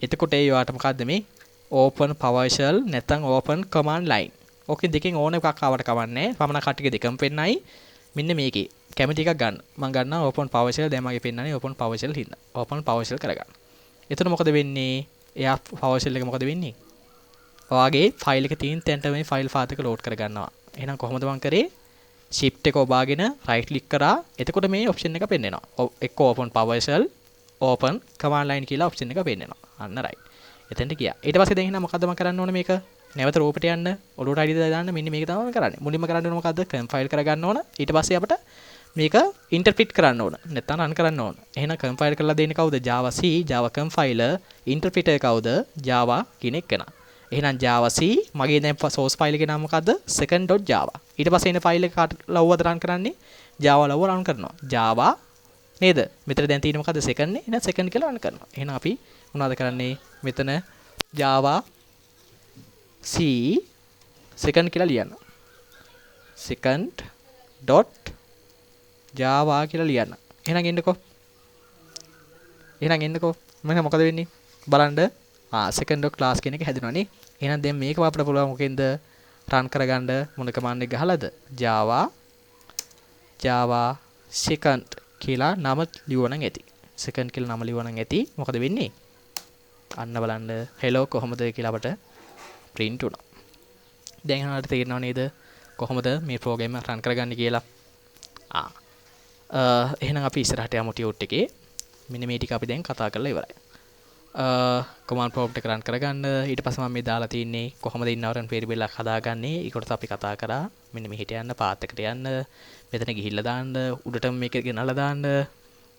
එතකොට ඒ ඔයාලට මොකද්ද මේ open PowerShell නැත්නම් open command line. ඕකේ දෙකෙන් ඕන එකක් ආවට කවන්නේ. පමණ කට්ටිය දෙකම පෙන්නයි. මෙන්න මේකේ කැමති එකක් ගන්න. මම ගන්නවා open PowerShell දැන් මගේ පෙන්නන්නේ open PowerShell හින්දා. open PowerShell කරගන්න. එතන මොකද වෙන්නේ? එයා PowerShell එක මොකද වෙන්නේ? ඔයාගේ ෆයිල් එක තියෙන තැනට මේ ෆයිල් path එක load කරගන්නවා. එහෙනම් කොහොමද මම කරේ? shift එක ඔබාගෙන right click කරා. එතකොට මේ option එක පෙන්නනවා. එක්ක open PowerShell open command line කියලා option එක පෙන්නනවා. අන්න right. එතෙන්ට ගියා. ඊට පස්සේ දැන් එහෙනම් මොකද්ද මම කරන්න ඕනේ මේක? නැවත රූපෙට යන්න ඔලුවට ID දාන්න මෙන්න මේක තමයි මම කරන්නේ. මුලින්ම කරන්න ඕනේ මොකද්ද? compile කරගන්න ඕන. ඊට පස්සේ අපිට මේක interpret කරන්න ඕන. නැත්නම් run කරන්න ඕන. එහෙනම් compile කරලා දෙන්නේ කවුද? Java C, Java compiler, interpreter කවුද? Java කියන එක නා. එහෙනම් Java C මගේ දැන් source file එකේ නම මොකද්ද? second.java. ඊට පස්සේ එන file එක ලව්වද run කරන්නේ? Java ලව්ව run කරනවා. Java නේද? මෙතන දැන් තියෙන්නේ මොකද්ද? second නේ. එහෙනම් second කියලා run කරනවා. එහෙනම් අපි මොනවද කරන්නේ? මෙතන Java C second කියලා ලියන්න. second.java කියලා ලියන්න. එහෙනම් එන්නකෝ. මම මොකද වෙන්නේ? බලන්න. second.class කියන එක හැදුණා නේ. එහෙනම් දැන් මේක අපිට පුළුවන් මොකෙන්ද? රන් කරගන්න මොන කමාන්ඩ් එක ගහලාද java second කියලා නම ලියවනම් ඇති second කියලා නම ලියවනම් ඇති මොකද වෙන්නේ අන්න බලන්න hello කොහොමද කියලා අපට print වුණා දැන් හරියට තේරෙනව නේද කොහොමද මේ ප්‍රෝග්‍රෑම් එක රන් කරගන්නේ කියලා එහෙනම් අපි ඉස්සරහට යමු ටියුට් එකේ මෙන්න මේ ටික අපි දැන් කතා කරලා ඉවරයි command prompt එක run කරගන්න ඊට පස්සේ මම මේ දාලා තින්නේ කොහොමද ඉන්නවරන් variable එකක් හදාගන්නේ ඒකට අපි කතා කරා මෙන්න මෙහෙට යන්න path එකට යන්න මෙතන ගිහිල්ලා දාන්න උඩටම මේක ගෙනල්ලා දාන්න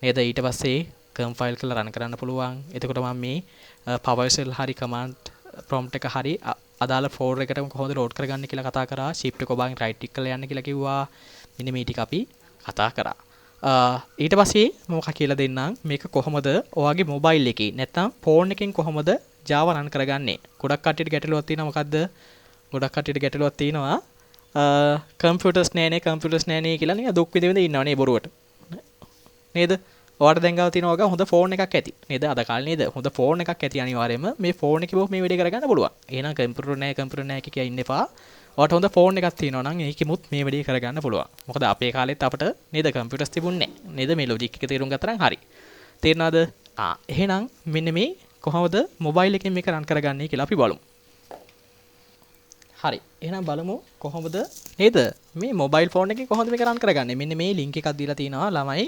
නේද ඊට පස්සේ compile කරලා run කරන්න පුළුවන් එතකොට මම මේ PowerShell හරි command prompt එක හරි අදාළ folder එකට කොහොමද load කරගන්නේ කියලා කතා කරා shift එක ඔබාගෙන් right click කරලා යන්න කියලා කිව්වා මෙන්න මේ ටික අපි කතා කරා ඊට පස්සේ මොකක් කියලා දෙන්නම් මේක කොහොමද ඔයාගේ මොබයිල් එකේ නැත්නම් ෆෝන් එකෙන් කොහොමද Java run කරගන්නේ ගොඩක් කට්ටියට ගැටලුවක් තියෙනවා මොකද්ද ගොඩක් කට්ටියට ගැටලුවක් තියෙනවා කම්පියුටර්ස් නෑනේ කියලා නේ දුක් විඳ ඉන්නවනේ බොරුවට නේද ඔයාලට දැන් ගාව තියෙනවා වගේ හොඳ ෆෝන් එකක් ඇති නේද අද කාලේ නේද හොඳ ෆෝන් එකක් ඇති අනිවාර්යයෙන්ම මේ ෆෝන් එකේ බොහොම මේ වැඩේ කරගන්න පුළුවන් එහෙනම් කම්පියුටර් නෑ කිය ඉන්න එපා ඔයාලට හොඳ ෆෝන් එකක් තියෙනවා නම් ඒකෙමුත් මේ වැඩේ කරගන්න පුළුවන් මොකද අපේ කාලෙත් අපිට නේද කම්පියුටර්ස් තිබුණේ නේද මේ ලොජික් එක තේරුම් ගත්තා නම් හරි තේරෙනවද එහෙනම් මෙන්න මේ කොහොමද මොබයිල් එකෙන් මේක රන් කරගන්නේ කියලා අපි බලමු හරි එහෙනම් බලමු කොහොමද නේද මේ මොබයිල් ෆෝන් එකෙන් කොහොමද මේක රන් කරගන්නේ මෙන්න මේ ලින්ක් එකක් දීලා තිනවා ළමයි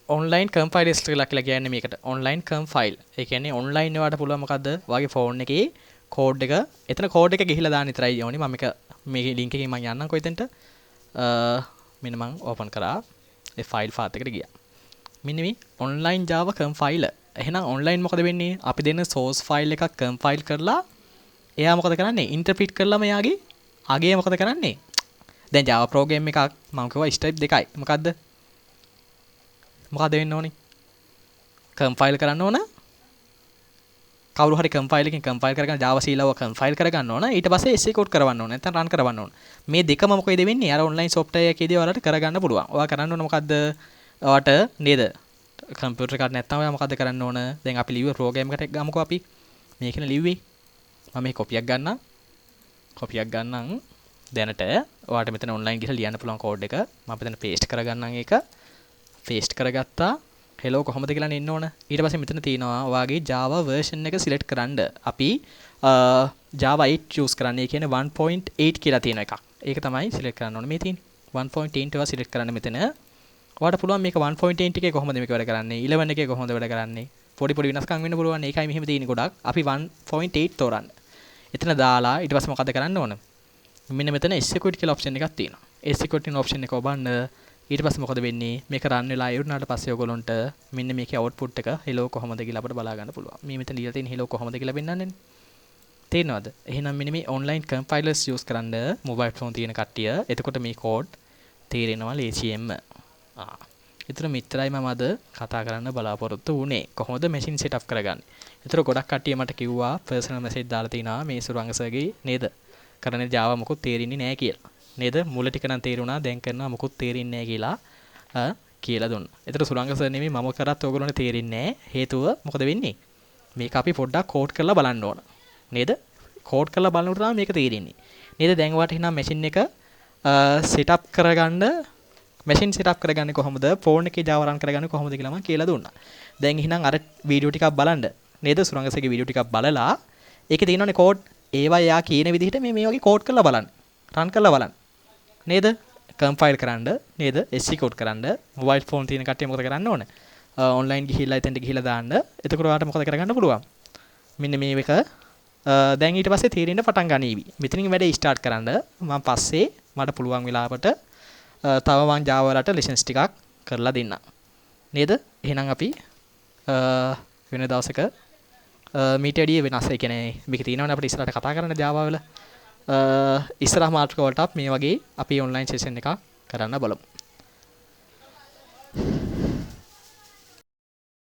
online compile කියලා කියන්නේ මේකට online compile ඒ කියන්නේ online වලට පුළුවන් මොකද්ද ඔයාගේ ෆෝන් එකේ කෝඩ් එක එතන කෝඩ් එක ගිහිලා දාන්න විතරයි ඕනේ මම මේක මේ ලින්ක් එකෙන් මම යන්නම්කෝ එතනට මෙන්න මම ඕපන් කරා ඒ ෆයිල් පාත් එකට ගියා මෙන්න මේ online java compiler එහෙනම් online මොකද වෙන්නේ අපි දෙන source file එකක් compile කරලා එයා මොකද කරන්නේ interpret කරලාම එයාගේ අගේ මොකද කරන්නේ දැන් java program එකක් මම කිව්වා step දෙකයි මොකද්ද මොකද වෙන්න ඕනේ compile කරන්න ඕන කවුරු හරි compile එකකින් compile කරගෙන Java C ලව compile කරගන්න ඕන ඊට පස්සේ execute කරවන්න ඕන නැත්නම් run කරවන්න ඕන මේ දෙකම මොකද වෙන්නේ අර online software එකේදී ඔයාලට කරගන්න පුළුවන් ඔයා කරන්න ඕන මොකද්ද ඔයාට නේද computer එකක් නැත්නම් ඔයා මොකද කරන්න ඕන දැන් අපි ලිව්වේ program එකට ගමුකෝ අපි මේකනේ ලිව්වේ මම මේ කොපියක් ගන්නම් දැනට ඔයාට මෙතන online ගිහලා ලියන්න පුළුවන් කෝඩ් එක මම මෙතන paste කරගන්නම් ඒක paste කරගත්තා hello කොහොමද කියලා එන්න ඕන ඊට පස්සේ මෙතන තියෙනවා ඔයාගේ Java version එක select කරන්න අපි Java 8 choose කරන්න ඒ කියන්නේ 1.8 කියලා තියෙන එකක් ඒක තමයි select කරන්න ඕනේ මේ තියෙන්නේ 1.8 ඒවා select කරන්න මෙතන ඔයාට පුළුවන් මේක 1.8 එකේ කොහොමද මේක වැඩ කරන්නේ 11 එකේ කොහොමද වැඩ කරන්නේ පොඩි වෙනස්කම් වෙන්න පුළුවන් ඒකයි මෙහෙම තියෙන්නේ ගොඩක් අපි 1.8 තෝරන්න එතන දාලා ඊට පස්සේ මොකද කරන්න ඕන මෙන්න මෙතන execute කියලා option එකක් තියෙනවා execute කියන option එක ඔබන්න ඊට පස්සේ මොකද වෙන්නේ මේක run වෙලා ඉවරනාට පස්සේ ඔයගොල්ලන්ට මෙන්න මේකේ output එක hello කොහොමද කියලා අපිට බලා ගන්න පුළුවන් මේ මෙතන ලියලා තියෙන hello කොහොමද කියලා පෙන්නන්නනේ තේරෙනවද එහෙනම් මෙන්න මේ online compilers use කරන්න mobile phone තියෙන කට්ටිය එතකොට මේ code තේරෙනවා ලේසියෙන්ම ඒතර මෙච්චරයි මම අද කතා කරන්න බලාපොරොත්තු වුණේ කොහොමද machine setup කරගන්නේ ඒතර ගොඩක් කට්ටිය මට කිව්වා personal message දාලා තිනවා මේ සුරංග සර්ගේ නේද කරන්නේ Java මොකුත් තේරෙන්නේ නැහැ කියලා නේද මුල ටික නම් තේරුණා දැන් කරනවා මොකුත් තේරෙන්නේ නැහැ කියලා දුන්නා. ඒතර සුරංග සර් නෙමෙයි මම කරත් ඔයගොල්ලන්ට තේරෙන්නේ නැහැ. හේතුව මොකද වෙන්නේ? මේක අපි පොඩ්ඩක් කෝඩ් කරලා බලන්න ඕන. නේද? කෝඩ් කරලා බලනකොට තමයි මේක තේරෙන්නේ. නේද? දැන් ඔයාලට එහෙනම් මැෂින් එක setup කරගන්නේ කොහොමද? ෆෝන් එකේ Java run කරගන්නේ කොහොමද කියලා මම කියලා දුන්නා. දැන් එහෙනම් අර වීඩියෝ ටිකක් බලන්න. නේද? සුරංග සර්ගේ වීඩියෝ ටිකක් බලලා ඒකේ තියෙනවනේ කෝඩ් ඒවා යා කියන විදිහට මේ වගේ කෝඩ් කරලා බලන්න. run කරලා බලන්න. නේද compile කරන්න නේද execute කරන්න mobile phone තියෙන කට්ටිය මොකද කරන්න ඕන online ගිහිල්ලා එතෙන්ට ගිහිල්ලා දාන්න එතකොට ඔයාලට මොකද කරගන්න පුළුවන් මෙන්න මේක දැන් ඊට පස්සේ තීරෙන්න පටන් ගනීවි මෙතනින් වැඩේ start කරන්න මම පස්සේ මට පුළුවන් වෙලාවට තව මම Java වලට lessons ටිකක් කරලා දෙන්නම් නේද එහෙනම් අපි වෙන දවසක මීට වැඩිය වෙනස් ඒ කියන්නේ මේක තියෙනවනේ අපිට ඉස්සරහට කතා කරන්න Java වල ඉස්සරහ මාතෘකාවලට මේ වගේ අපි ඔන්ලයින් සෙෂන් එකක් කරන්න බලමු